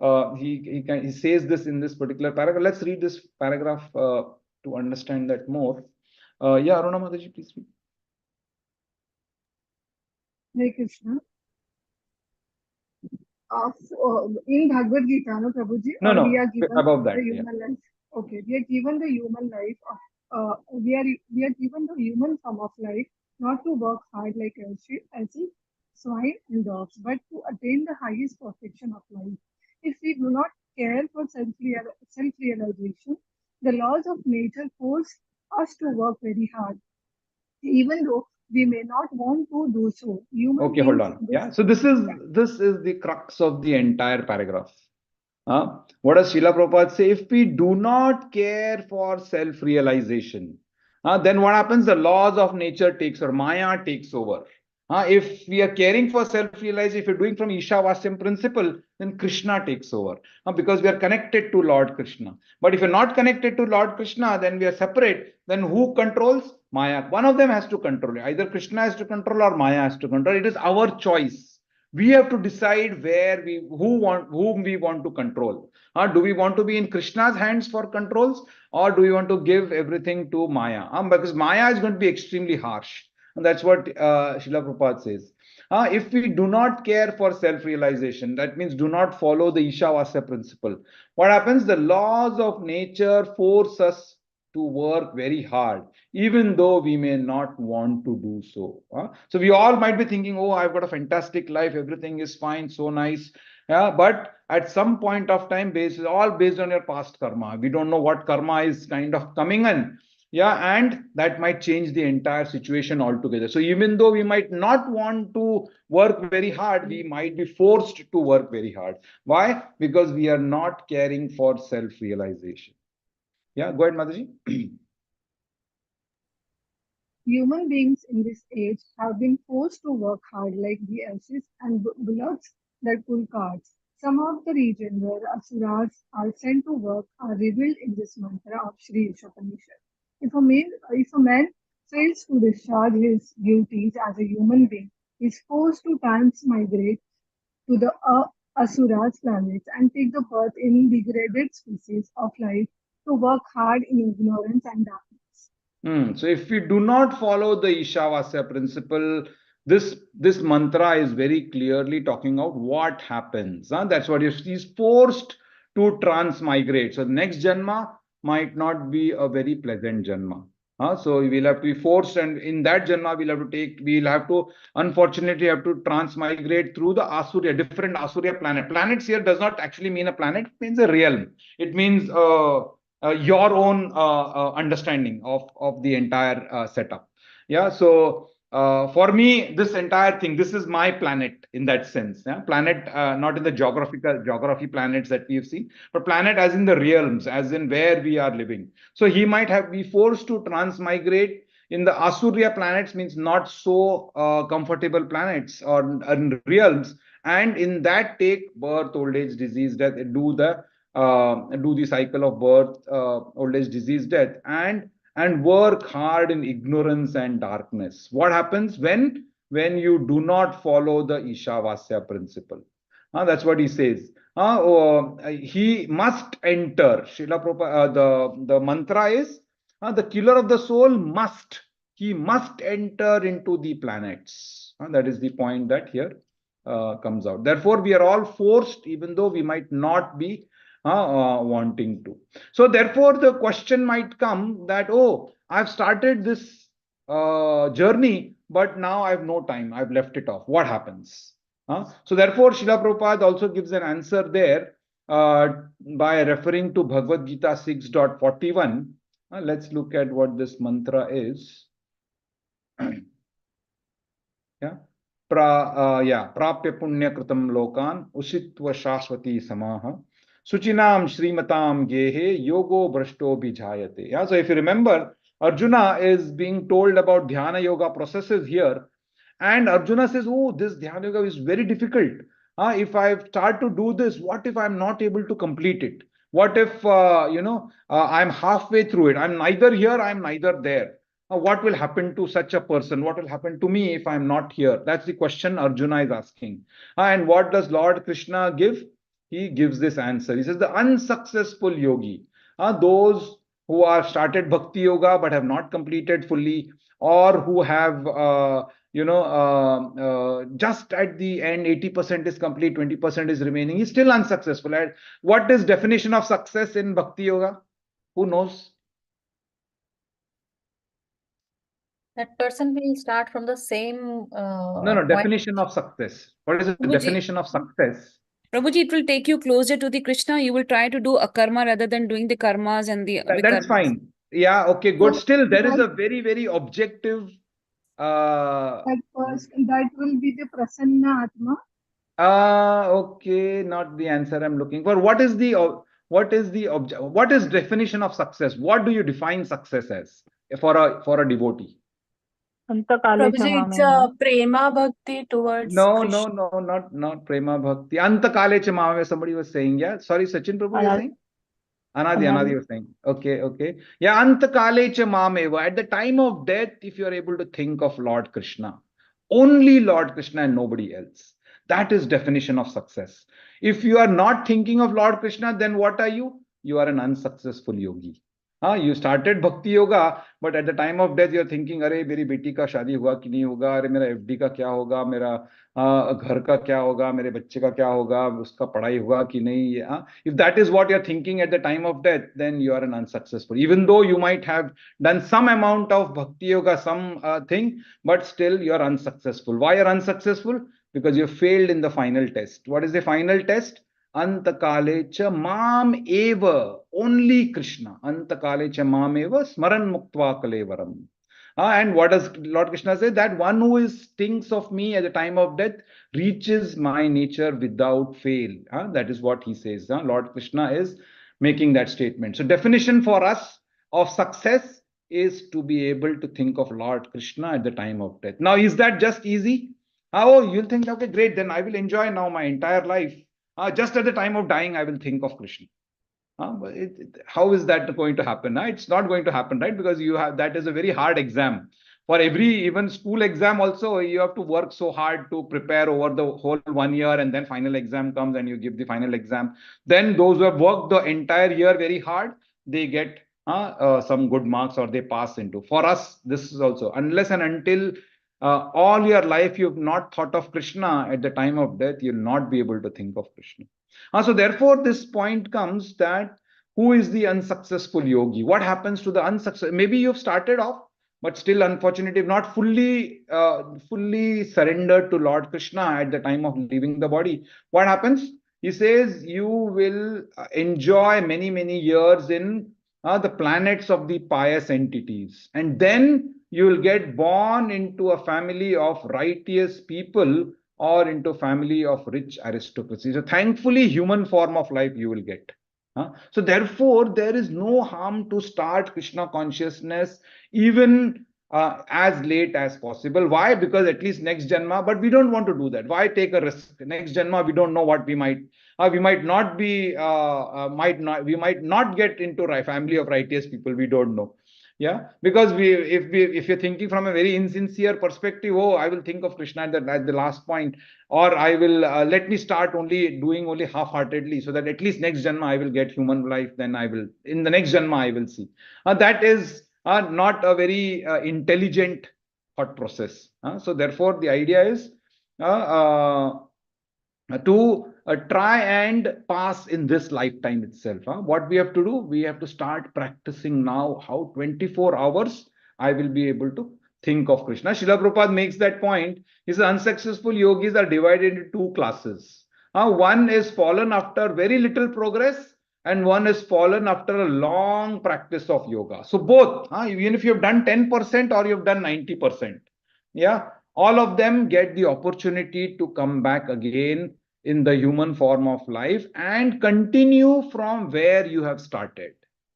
Prabhupada, he says this in this particular paragraph. Let's read this paragraph to understand that more. Yeah, Aruna Mataji, please read. Hare Krishna. In Bhagavad Gita, no, Prabhuji, No, we are given above the that. Yeah. human life. Okay, we are given the human life. We are given the human form of life, not to work hard like else's swine and dogs, but to attain the highest perfection of life. If we do not care for self-realization, the laws of nature force us to work very hard, even though we may not want to do so. Human Okay, hold beings on. in this, Yeah. So this is the crux of the entire paragraph. What does Srila Prabhupada say? If we do not care for self-realization, then what happens? The laws of nature takes or Maya takes over. If we are caring for self-realization, if you're doing from Ishavasyam principle, then Krishna takes over. Because we are connected to Lord Krishna. But if you're not connected to Lord Krishna, then we are separate. Then who controls? Maya. One of them has to control it. Either Krishna has to control or Maya has to control. It is our choice. We have to decide whom we want to control. Do we want to be in Krishna's hands for controls, or do we want to give everything to Maya? Because Maya is going to be extremely harsh. And that's what Srila Prabhupada says. If we do not care for self-realization, that means do not follow the Ishavasya principle. What happens? The laws of nature force us to work very hard, even though we may not want to do so. So we all might be thinking, oh, I've got a fantastic life, everything is fine, so nice. Yeah, but at some point of time, all based on your past karma. We don't know what karma is kind of coming in. Yeah, and that might change the entire situation altogether. So even though we might not want to work very hard, we might be forced to work very hard. Why? Because we are not caring for self-realization. Yeah, go ahead, Mataji. human beings in this age have been forced to work hard like the elves and bullocks that pull carts. Some of the regions where asuras are sent to work are revealed in this mantra of Sri Isopanishad. If a man fails to discharge his duties as a human being, he is forced to transmigrate to the asuras planets and take the birth in degraded species of life to work hard in ignorance and darkness. So if we do not follow the Ishavasya principle, this mantra is very clearly talking about what happens. That's what he's forced to transmigrate. So next janma might not be a very pleasant janma. So we'll have to be forced, and in that janma we'll have to unfortunately have to transmigrate through the Asurya, different Asurya planet. Planets here does not actually mean a planet, it means a realm. It means your own understanding of the entire setup. Yeah, so for me, this entire thing, this is my planet in that sense. Yeah? Planet, not in the geography planets that we've seen, but planet as in the realms, as in where we are living. So he might have be forced to transmigrate in the Asurya planets, means not so comfortable planets or realms, and in that take birth, old age, disease, death, do the cycle of birth, old age, disease, death, and work hard in ignorance and darkness. What happens when you do not follow the Ishavasya principle? That's what he says. He must enter. Srila Prabhupada, the mantra is the killer of the soul he must enter into the planets. That is the point that here comes out. Therefore, we are all forced, even though we might not be wanting to. So therefore, the question might come that, oh, I've started this journey, but now I have no time. I've left it off. What happens? So therefore, Srila Prabhupada also gives an answer there by referring to Bhagavad Gita 6.41. Let's look at what this mantra is. Yeah. Prapya punya kritam lokan usitva shashwati samaha suchinam shrimatam gehe yogo brashto bijayate. Yeah, so if you remember, Arjuna is being told about dhyana yoga processes here, and Arjuna says, oh, this dhyana yoga is very difficult. If I start to do this, what if I'm not able to complete it? What if I'm halfway through it? I'm neither here, I'm neither there. what will happen to such a person? What will happen to me if I'm not here? That's the question Arjuna is asking. And what does Lord Krishna give? He gives this answer. He says the unsuccessful yogi, those who are started bhakti yoga but have not completed fully, or who have just at the end 80% is complete, 20% is remaining, he's still unsuccessful. And what is definition of success in bhakti yoga? Who knows? That person will start from the same No, point. definition of success. What is the Prabhuji, definition of success? Prabhuji, it will take you closer to the Krishna. You will try to do a karma rather than doing the karmas and the That's vikarmas. fine. Yeah, okay, good. So Still, there is that, a very, very objective. that will be the Prasanna Atma. Okay, not the answer I'm looking for. What is the object? What is definition of success? What do you define success as for a devotee? Prabhuji, it's prema bhakti towards No, Krishna. not prema bhakti. Antakale chamave, somebody was saying. Yeah, sorry, Sachin Prabhu, you're saying. Anadi was saying. Okay. Yeah, antakale cha mameva. At the time of death, if you are able to think of Lord Krishna, only Lord Krishna and nobody else. That is definition of success. If you are not thinking of Lord Krishna, then what are you? You are an unsuccessful yogi. You started bhakti yoga, but at the time of death, you're thinking, अरे मेरी बेटी का शादी हुआ कि नहीं होगा, अरे मेरा FD का क्या होगा, मेरा घर का क्या होगा, मेरे बच्चे का क्या होगा, उसका पढ़ाई हुआ कि नहीं. If that is what you're thinking at the time of death, then you are an unsuccessful. Even though you might have done some amount of bhakti yoga, some thing, but still you are unsuccessful. Why are unsuccessful? Because you failed in the final test. What is the final test? Antakale cha mam eva, only Krishna. Antakale cha mam eva, smaran muktva kalevaram. And what does Lord Krishna say? That one who thinks of me at the time of death reaches my nature without fail. That is what he says. Lord Krishna is making that statement. So definition for us of success is to be able to think of Lord Krishna at the time of death. Now, is that just easy? Oh, you'll think, okay, great, then I will enjoy now my entire life. Just at the time of dying, I will think of Krishna. How is that going to happen? It's not going to happen, right? Because that is a very hard exam. For every even school exam also, you have to work so hard to prepare over the whole 1 year, and then final exam comes and you give the final exam. Then those who have worked the entire year very hard, they get some good marks or they pass into. For us, this is also, unless and until all your life you've not thought of Krishna at the time of death, you'll not be able to think of Krishna. So therefore, this point comes that who is the unsuccessful yogi? What happens to the unsuccessful? Maybe you've started off, but still, unfortunately, not fully surrendered to Lord Krishna at the time of leaving the body. What happens? He says you will enjoy many, many years in the planets of the pious entities, and then you will get born into a family of righteous people or into a family of rich aristocracy. So thankfully, human form of life you will get. So therefore, there is no harm to start Krishna consciousness even as late as possible. Why? Because at least next Janma, but we don't want to do that. Why take a risk? Next Janma, we don't know what we might not be, we might not get into a family of righteous people. We don't know. Yeah, because if you're thinking from a very insincere perspective, oh, I will think of Krishna at the last point, or I will let me start doing only half-heartedly, so that at least next Janma I will get human life. Then I will, in the next Janma, I will see. That is not a very intelligent thought process. So therefore, the idea is to try and pass in this lifetime itself. What we have to do, we have to start practicing now how 24 hours I will be able to think of Krishna. Srila Prabhupada makes that point. He says unsuccessful yogis are divided into two classes. One is fallen after very little progress, and one is fallen after a long practice of yoga. So both, even if you have done 10% or you have done 90%, yeah, all of them get the opportunity to come back again in the human form of life and continue from where you have started.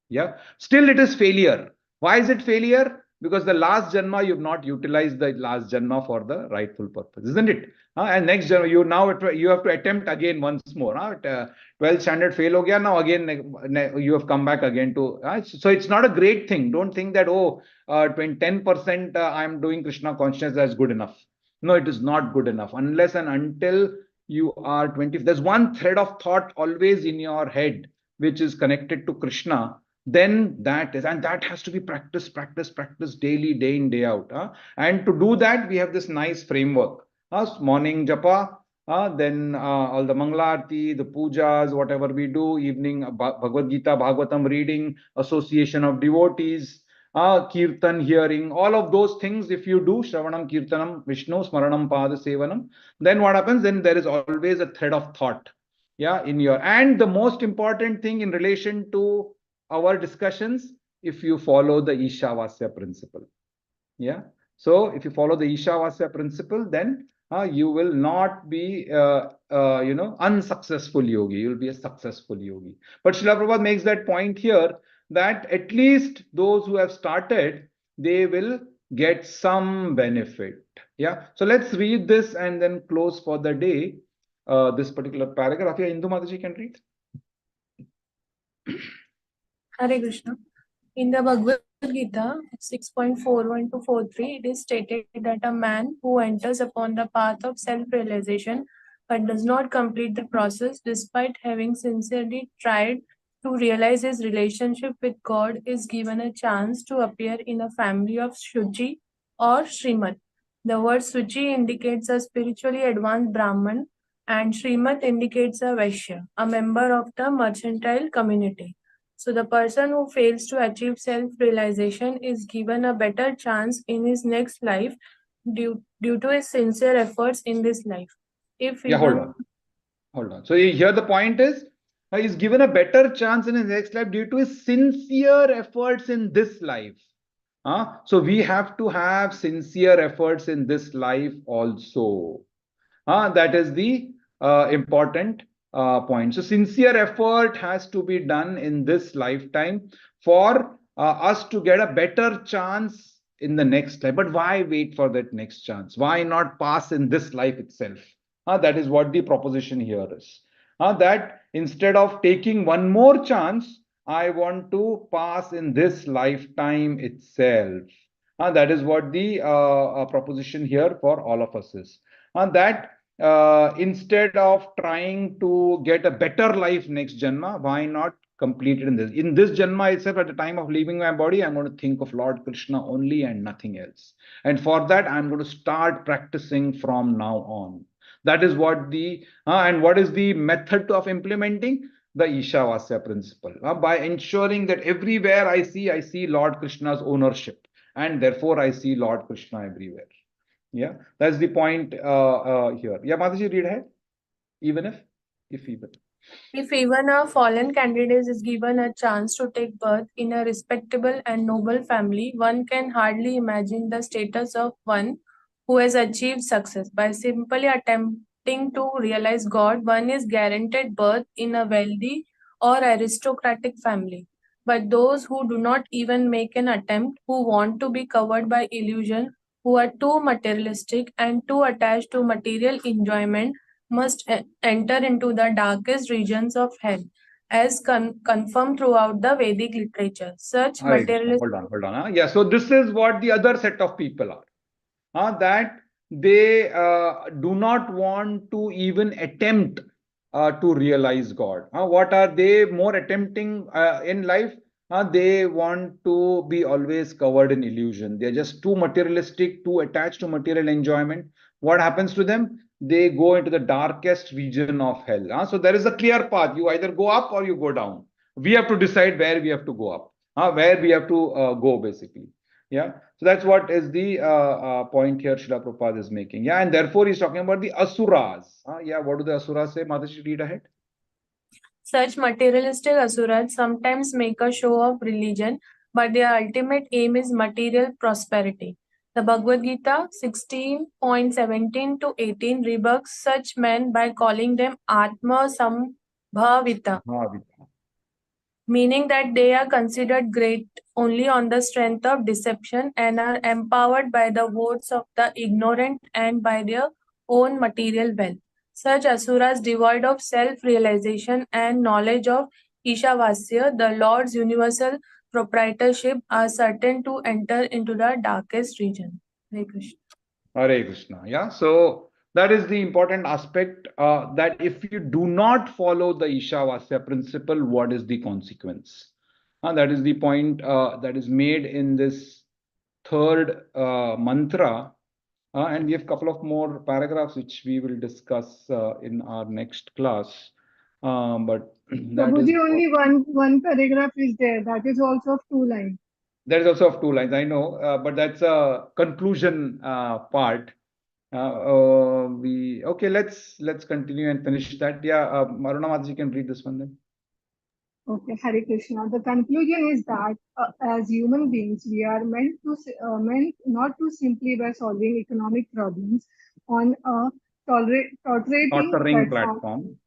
Yeah, still it is failure. Why is it failure? Because the last janma, you've not utilized the last janma for the rightful purpose, isn't it? And next janma, you have to attempt again once more. 12th standard fail ho gaya, now again you have come back again to. So it's not a great thing. Don't think that, 10% I'm doing Krishna consciousness, that's good enough. No, it is not good enough unless and until you are 20. There's one thread of thought always in your head which is connected to Krishna, then that is, and that has to be practiced daily, day in, day out. And to do that, we have this nice framework. Morning japa, then all the Mangalarti, the pujas, whatever we do, evening Bhagavad Gita, Bhagavatam reading, association of devotees, kirtan hearing, all of those things. If you do Shravanam, Kirtanam, Vishnu, Smaranam, Pada Sevanam, then what happens? Then there is always a thread of thought. Yeah, in your, and the most important thing in relation to our discussions, if you follow the Ishavasya principle. Yeah. So if you follow the Ishavasya principle, then you will not be, unsuccessful yogi. You will be a successful yogi. But Srila Prabhupada makes that point here that at least those who have started, they will get some benefit. Yeah. So let's read this and then close for the day. This particular paragraph. Yeah, Indu Mataji can read. Hare Krishna. In the Bhagavad Gita 6.41 to 43, it is stated that a man who enters upon the path of self-realization but does not complete the process despite having sincerely tried to realize his relationship with God is given a chance to appear in a family of Shuji or Srimad. The word Suji indicates a spiritually advanced Brahman and Srimad indicates a Vaishya, a member of the mercantile community. So the person who fails to achieve self-realization is given a better chance in his next life due to his sincere efforts in this life. If yeah, hold on. So here the point is, he's given a better chance in his next life due to his sincere efforts in this life. So we have to have sincere efforts in this life also. That is the important point. So sincere effort has to be done in this lifetime for us to get a better chance in the next life. But why wait for that next chance? Why not pass in this life itself? That is what the proposition here is. That instead of taking one more chance, I want to pass in this lifetime itself. That is what the proposition here for all of us is. That instead of trying to get a better life next janma, why not complete it in this? In this janma itself, at the time of leaving my body, I'm going to think of Lord Krishna only and nothing else. And for that, I'm going to start practicing from now on. That is what the, and what is the method of implementing? The Ishavasya principle. By ensuring that everywhere I see Lord Krishna's ownership. And therefore, I see Lord Krishna everywhere. Yeah, that's the point here. Yeah, Mataji, read ahead. Even. If even a fallen candidate is given a chance to take birth in a respectable and noble family, one can hardly imagine the status of one who has achieved success. By simply attempting to realize God, one is guaranteed birth in a wealthy or aristocratic family. But those who do not even make an attempt, who want to be covered by illusion, who are too materialistic and too attached to material enjoyment, must enter into the darkest regions of hell, as confirmed throughout the Vedic literature. Such materialistic. Hold on. Yeah, so this is what the other set of people are. That they do not want to even attempt to realize God. What are they more attempting in life? They want to be always covered in illusion. They're just too materialistic, too attached to material enjoyment. What happens to them? They go into the darkest region of hell. So there is a clear path. You either go up or you go down. We have to decide where we have to go up, where we have to go, basically. Yeah. So that's what is the point here Srila Prabhupada is making. Yeah. And therefore, he's talking about the asuras. Yeah. What do the asuras say? Mataji, read ahead. Such materialistic asuras sometimes make a show of religion, but their ultimate aim is material prosperity. The Bhagavad Gita 16.17 to 18 rebukes such men by calling them Atma Sambhavita. meaning that they are considered great only on the strength of deception and are empowered by the votes of the ignorant and by their own material wealth. Such asuras devoid of self-realization and knowledge of Ishavasya, the Lord's universal proprietorship, are certain to enter into the darkest region. Hare Krishna. Hare Krishna. Yeah. So that is the important aspect, that if you do not follow the Ishavasya principle, what is the consequence? That is the point that is made in this third mantra. And we have a couple of more paragraphs which we will discuss in our next class. But that is Prabhuji, only one paragraph is there. That is also of 2 lines. That is also of 2 lines, I know, but that's a conclusion part. Okay, let's continue and finish that. Yeah, Aruna Mataji can read this one then. Okay, Hare Krishna. The conclusion is that as human beings, we are meant not to simply by solving economic problems on a tottering platform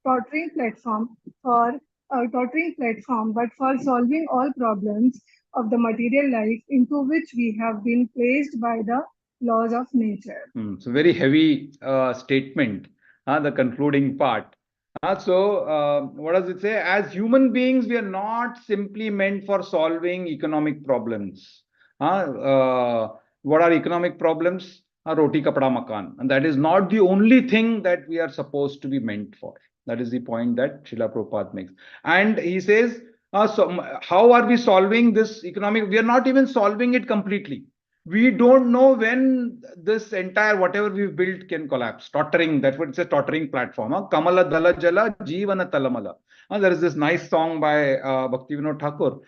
but for solving all problems of the material life into which we have been placed by the laws of nature. So very heavy statement, the concluding part. What does it say? As human beings, we are not simply meant for solving economic problems. What are economic problems? Roti, kapda, makan. And that is not the only thing that we are supposed to be meant for. That is the point that Srila Prabhupada makes. And he says, how are we solving this economic? We are not even solving it completely. We don't know when this entire whatever we've built can collapse. Tottering, that's what it's a tottering platform. Kamala Dala Jala Jeevana Talamala. There is this nice song by Bhaktivinoda Thakur.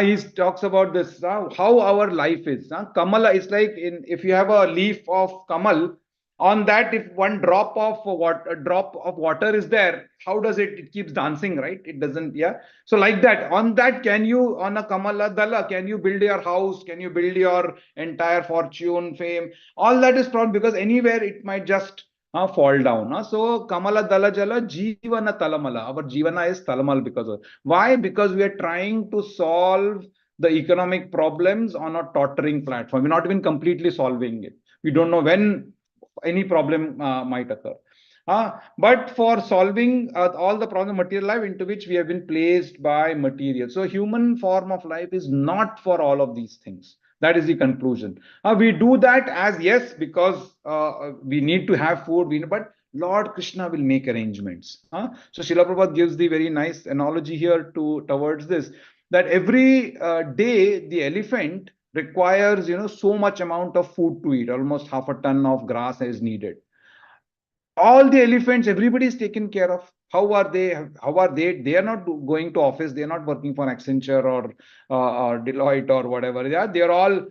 He talks about this, how our life is. Kamala is like if you have a leaf of Kamal, on that, if one drop of water is there, how does it keeps dancing, right? It doesn't. Yeah. So like that, on that, can you, on a Kamala Dala, can you build your house? Can you build your entire fortune, fame? All that is problem, because anywhere it might just fall down. So Kamala Dala Jala Jeevana Talamala. Our Jeevana is Talamal because of why? Because we are trying to solve the economic problems on a tottering platform. We're not even completely solving it. We don't know when any problem might occur. But for solving all the problem material life into which we have been placed by material. So human form of life is not for all of these things. That is the conclusion. We do that as yes, because we need to have food, but Lord Krishna will make arrangements. So Srila Prabhupada gives the very nice analogy here towards this, that every day the elephant requires so much amount of food to eat. Almost half a ton of grass is needed. All the elephants, everybody is taken care of. How are they? They are not going to office. They are not working for Accenture or Deloitte or whatever. Yeah, they are all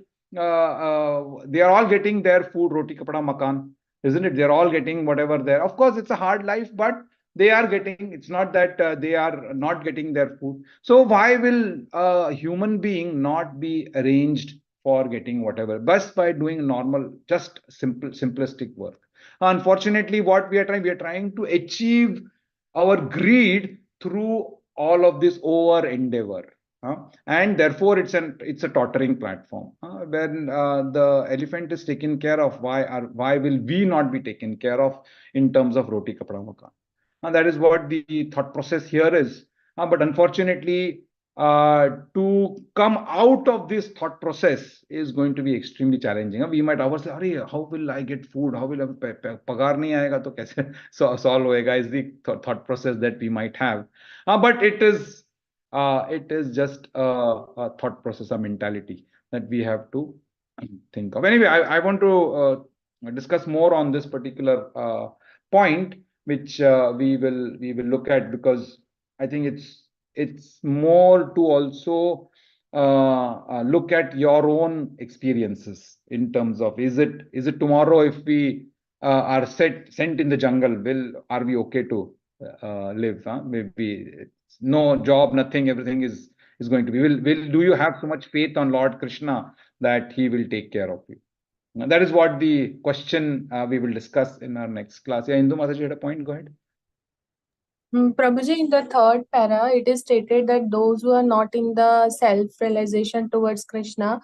getting their food, roti kapda makan, isn't it? They are all getting whatever there. Of course, it's a hard life, but they are getting. It's not that they are not getting their food. So why will a human being not be arranged for getting whatever? Just by doing normal, just simplistic work. Unfortunately, what we are trying to achieve our greed through all of this over endeavor. And therefore it's a tottering platform. When the elephant is taken care of, why will we not be taken care of in terms of roti kapda makan? That is what the thought process here is. But unfortunately, to come out of this thought process is going to be extremely challenging. We might always say, how will I get food? How will I pagar nahi aayega to kaise solve hoega, is the thought process that we might have. But it is just a thought process, a mentality that we have to think of. Anyway, I want to discuss more on this particular point, which we will look at, because I think it's more to also look at your own experiences in terms of, is it tomorrow, if we are sent in the jungle, are we okay to live? Maybe no job, nothing, everything is going to be. Do you have so much faith on Lord Krishna that he will take care of you? That is what the question we will discuss in our next class. Yeah, Indu Mataji had a point. Go ahead. Prabhuji, in the third para, it is stated that those who are not in the self-realization towards Krishna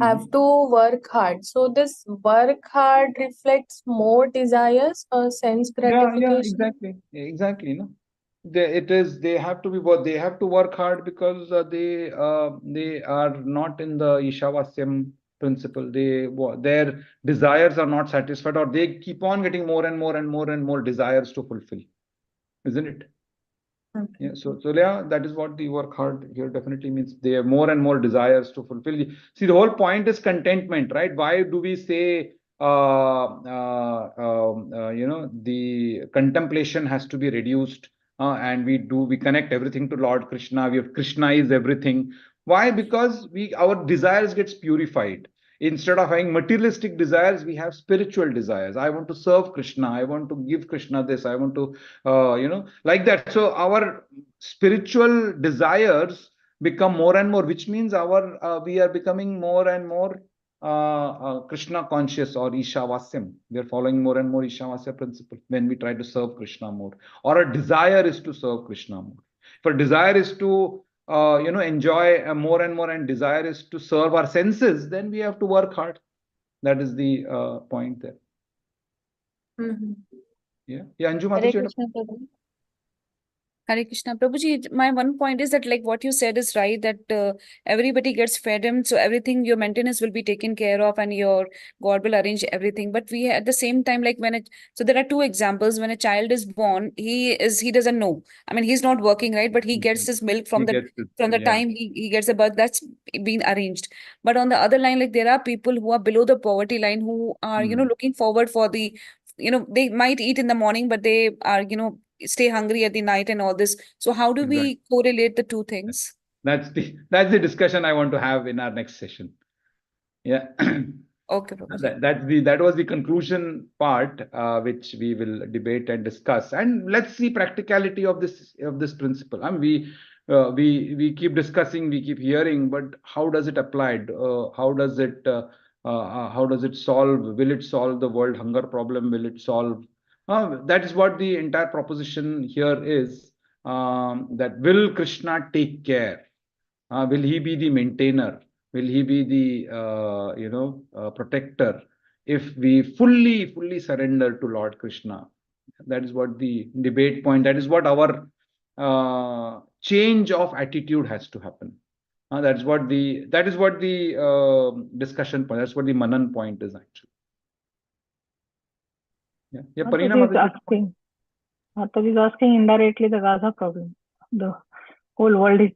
have to work hard. So this work hard reflects more desires or sense gratification. Exactly. No, they have to be they have to work hard because they are not in the Ishavasyam principle. Their desires are not satisfied, or they keep on getting more and more and more and more desires to fulfill, isn't it? Okay. So yeah, that is what the work hard here definitely means. They have more and more desires to fulfill. See, the whole point is contentment, right? Why do we say the contemplation has to be reduced, and we connect everything to Lord Krishna. We have Krishna is everything. Why? Because our desires gets purified. Instead of having materialistic desires, we have spiritual desires. I want to serve Krishna. I want to give Krishna this. I want to like that. So our spiritual desires become more and more, which means we are becoming more and more Krishna conscious, or Ishavasyam. We are following more and more Ishavasya principle when we try to serve Krishna more, or a desire is to serve Krishna more. If a desire is to enjoy more and more, and desire is to serve our senses, then we have to work hard. That is the point there. Yeah, Anju Hare Mataji. Krishna, Prabhu. Hare Krishna. Prabhuji, my one point is that like what you said is right, that everybody gets fed him, so everything, your maintenance will be taken care of and your God will arrange everything. But we at the same time, like so there are two examples. When a child is born, he doesn't know. I mean, he's not working, right? But he gets his milk from the time he gets the birth, that's been arranged. But on the other line, like there are people who are below the poverty line who are, looking forward for the, they might eat in the morning, but they are, stay hungry at the night and all this. So how do we correlate the two things? That's the discussion I want to have in our next session. Yeah. Okay, that was the conclusion part, which we will debate and discuss. And let's see practicality of this principle. I mean, we keep discussing, we keep hearing, but how does it apply? How does it solve? Will it solve the world hunger problem? Will it solve? That is what the entire proposition here is. That will Krishna take care? Will he be the maintainer? Will he be the protector if we fully surrender to Lord Krishna? That is what the debate point. That is what our change of attitude has to happen. That is what the discussion point. That's what the Manan point is actually. Yeah. Parina He's asking indirectly the Gaza problem. The whole world is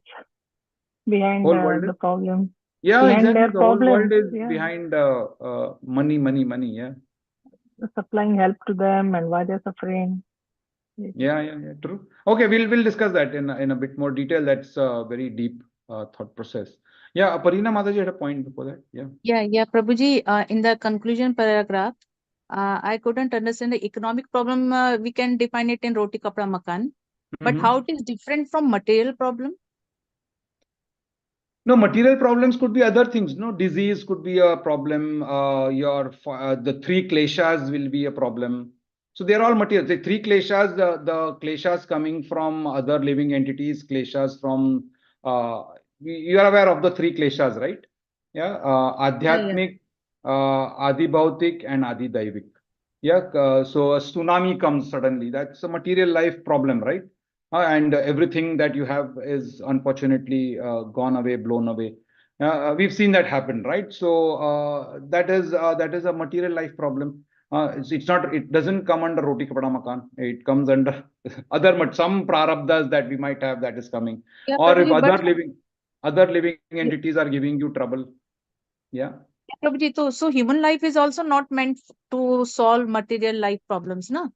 behind the problem. Yeah, behind exactly. Their the problem. whole world is behind money. Yeah. Supplying help to them and why they're suffering. Yeah, true. Okay, we'll discuss that in a bit more detail. That's a very deep thought process. Yeah, Parina Mataji had a point before that. Yeah, Prabhuji, in the conclusion paragraph, I couldn't understand the economic problem. We can define it in roti kapda makan, but how it is different from material problem? No, material problems could be other things. No, disease could be a problem. The three kleshas will be a problem. So they're all material. The three kleshas, the kleshas coming from other living entities, kleshas from you are aware of the three kleshas, right? Yeah, Adhyatmik, Adi Bhautik, and Adi Daivik. Yeah, so a tsunami comes suddenly. That's a material life problem, right? And everything that you have is unfortunately gone away, blown away. We've seen that happen, right? So that is a material life problem. It's not. It doesn't come under roti kapda makan. It comes under some prarabdhas that we might have that is coming, or if other living entities are giving you trouble. Yeah. Prabhuji, so human life is also not meant to solve material life problems, no?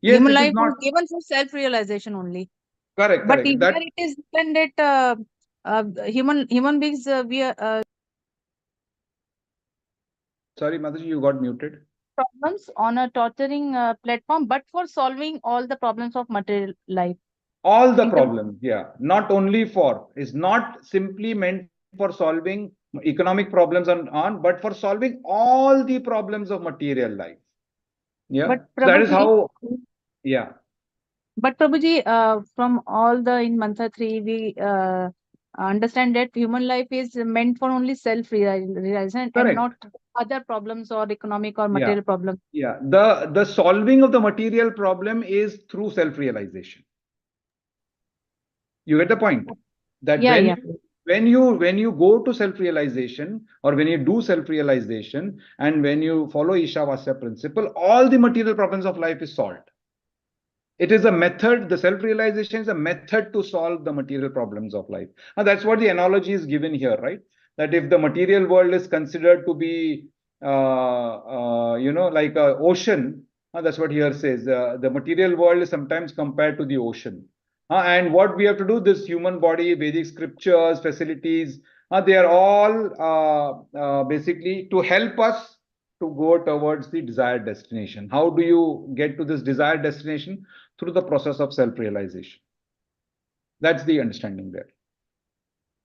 Yes, Human it is life not. is given for self-realization only. Correct. But here it is dependent. Human beings, we are Sorry, Mataji, you got muted. Problems on a torturing platform, but for solving all the problems of material life. All the problems, yeah. Not only for, is not simply meant for solving economic problems but for solving all the problems of material life. Yeah. But So that is how, yeah. But Prabhuji, from all the in Mantra 3, we understand that human life is meant for only self-realization and not other problems or economic or material problems. Yeah. The solving of the material problem is through self-realization. You get the point? That when you go to self-realization, or when you do self-realization, and when you follow Ishavasya principle, all the material problems of life is solved. It is a method, the self-realization is a method to solve the material problems of life. And that's what the analogy is given here, right? That if the material world is considered to be, like an ocean, that's what here says, the material world is sometimes compared to the ocean. And what we have to do, this human body, Vedic scriptures, facilities, they are all basically to help us to go towards the desired destination. How do you get to this desired destination? Through the process of self-realization. That's the understanding there.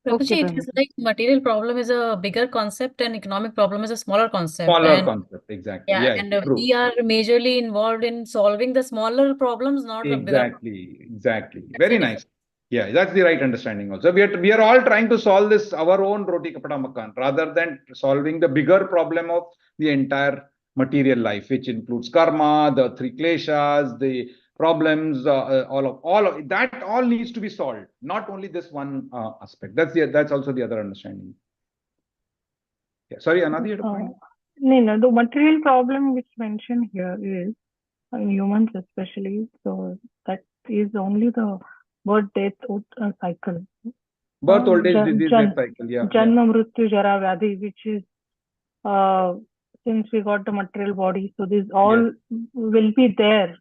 Prabhuji, it is like material problem is a bigger concept and economic problem is a smaller concept. Smaller concept, exactly. Yeah, and we are majorly involved in solving the smaller problems, not the bigger problems. Exactly. Very nice. Yeah, that's the right understanding also. We are all trying to solve this, our own roti kapda makan, rather than solving the bigger problem of the entire material life, which includes karma, the three kleshas, the problems, all of that all needs to be solved. Not only this one aspect. That's also the other understanding. Yeah. Sorry, Anadi, you had a point? No, the material problem which mentioned here is in humans especially. So that is only the birth, death cycle. Birth, old age, disease, death cycle. Yeah. Janma, Mrityu, Jara, Vyadhi, which is since we got the material body, so this all will be there.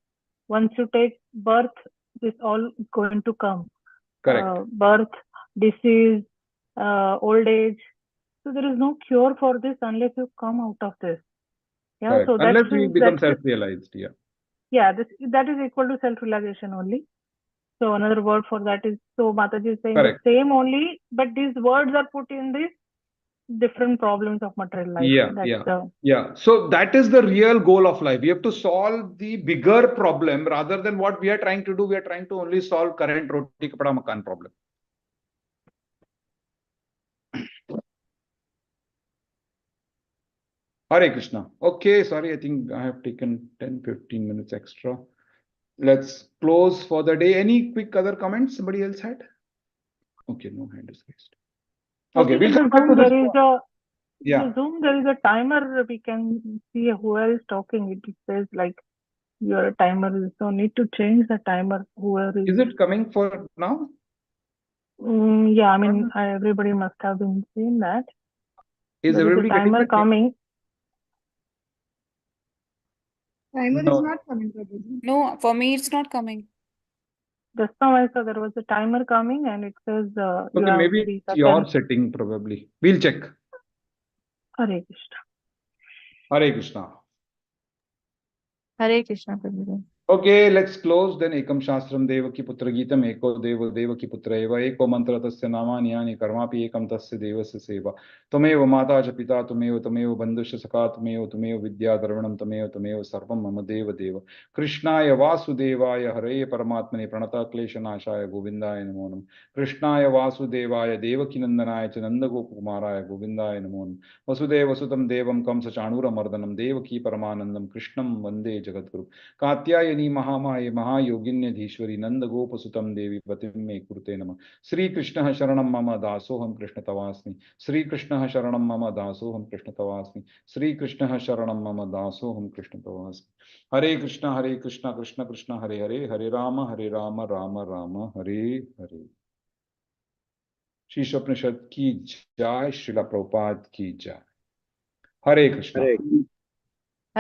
Once you take birth, this all is going to come. Correct. Birth, disease, old age. So there is no cure for this unless you come out of this. Yeah. Correct. So unless we become self-realized. Yeah. Yeah. That is equal to self-realization only. So another word for that is, so Mataji is saying the same only, but these words are put in this different problems of material life. Yeah. So that is the real goal of life. We have to solve the bigger problem rather than what we are trying to do. We are trying to only solve current roti kapda makan problem. Hare Krishna. Okay, sorry, I think I have taken 10-15 minutes extra. Let's close for the day. Any quick other comments somebody else had? Okay, no hand is raised. Okay, we'll come back to this. The Zoom, there is a timer. We can see whoever is talking. It says like your timer, so need to change the timer. Whoever is. Is it coming for now? Yeah, I mean everybody must have been seeing that. Is everybody getting the coming? Timer is not coming. No, for me it's not coming. Just now I saw there was a timer coming and it says okay, maybe it's your setting probably. We'll check. Hare Krishna. Hare Krishna. Hare Krishna, Prabhuji. Okay, let's close. Then Ekam Shastram Devaki Putra Gitam Eko Devo Devaki Putra Eva Eko Mantra Tasya Namani Yani Karmapi Ekam Tasya Devasya Seva Tumeva Mata Cha Pita Tumeva Bandhusya Saka Tumeva Vidya Dharvanam Tumeva Sarvam Mama Deva Deva Krishnaya Vasudevaya Hare Paramatmane Pranata Kleshanashaya Govindaya Namo Nam Krishnaya Vasudevaya Devaki Nandanaya Nanda Gopukumaraya Govindaya Namo Nam Vasudeva Sutam Devam Kamsa Chanura Mardanam Devaki Paramanandam Krishnam Vande Jagadguru Katyayani महामाये महायोगिन्यधीश्वरी नंद गोपसुतम देवी पतिम मे कुरुते नमः श्री कृष्ण शरणम मम दासोहम कृष्ण तवास्मि श्री कृष्ण शरणम मम दासोहम कृष्ण तवास्मि श्री कृष्ण शरणम मम दासोहम कृष्ण तवास्मि हरे कृष्ण कृष्ण कृष्ण हरे हरे हरे राम राम राम हरे हरे ईशोपनिषद की जय श्रील प्रभुपाद की जय हरे कृष्ण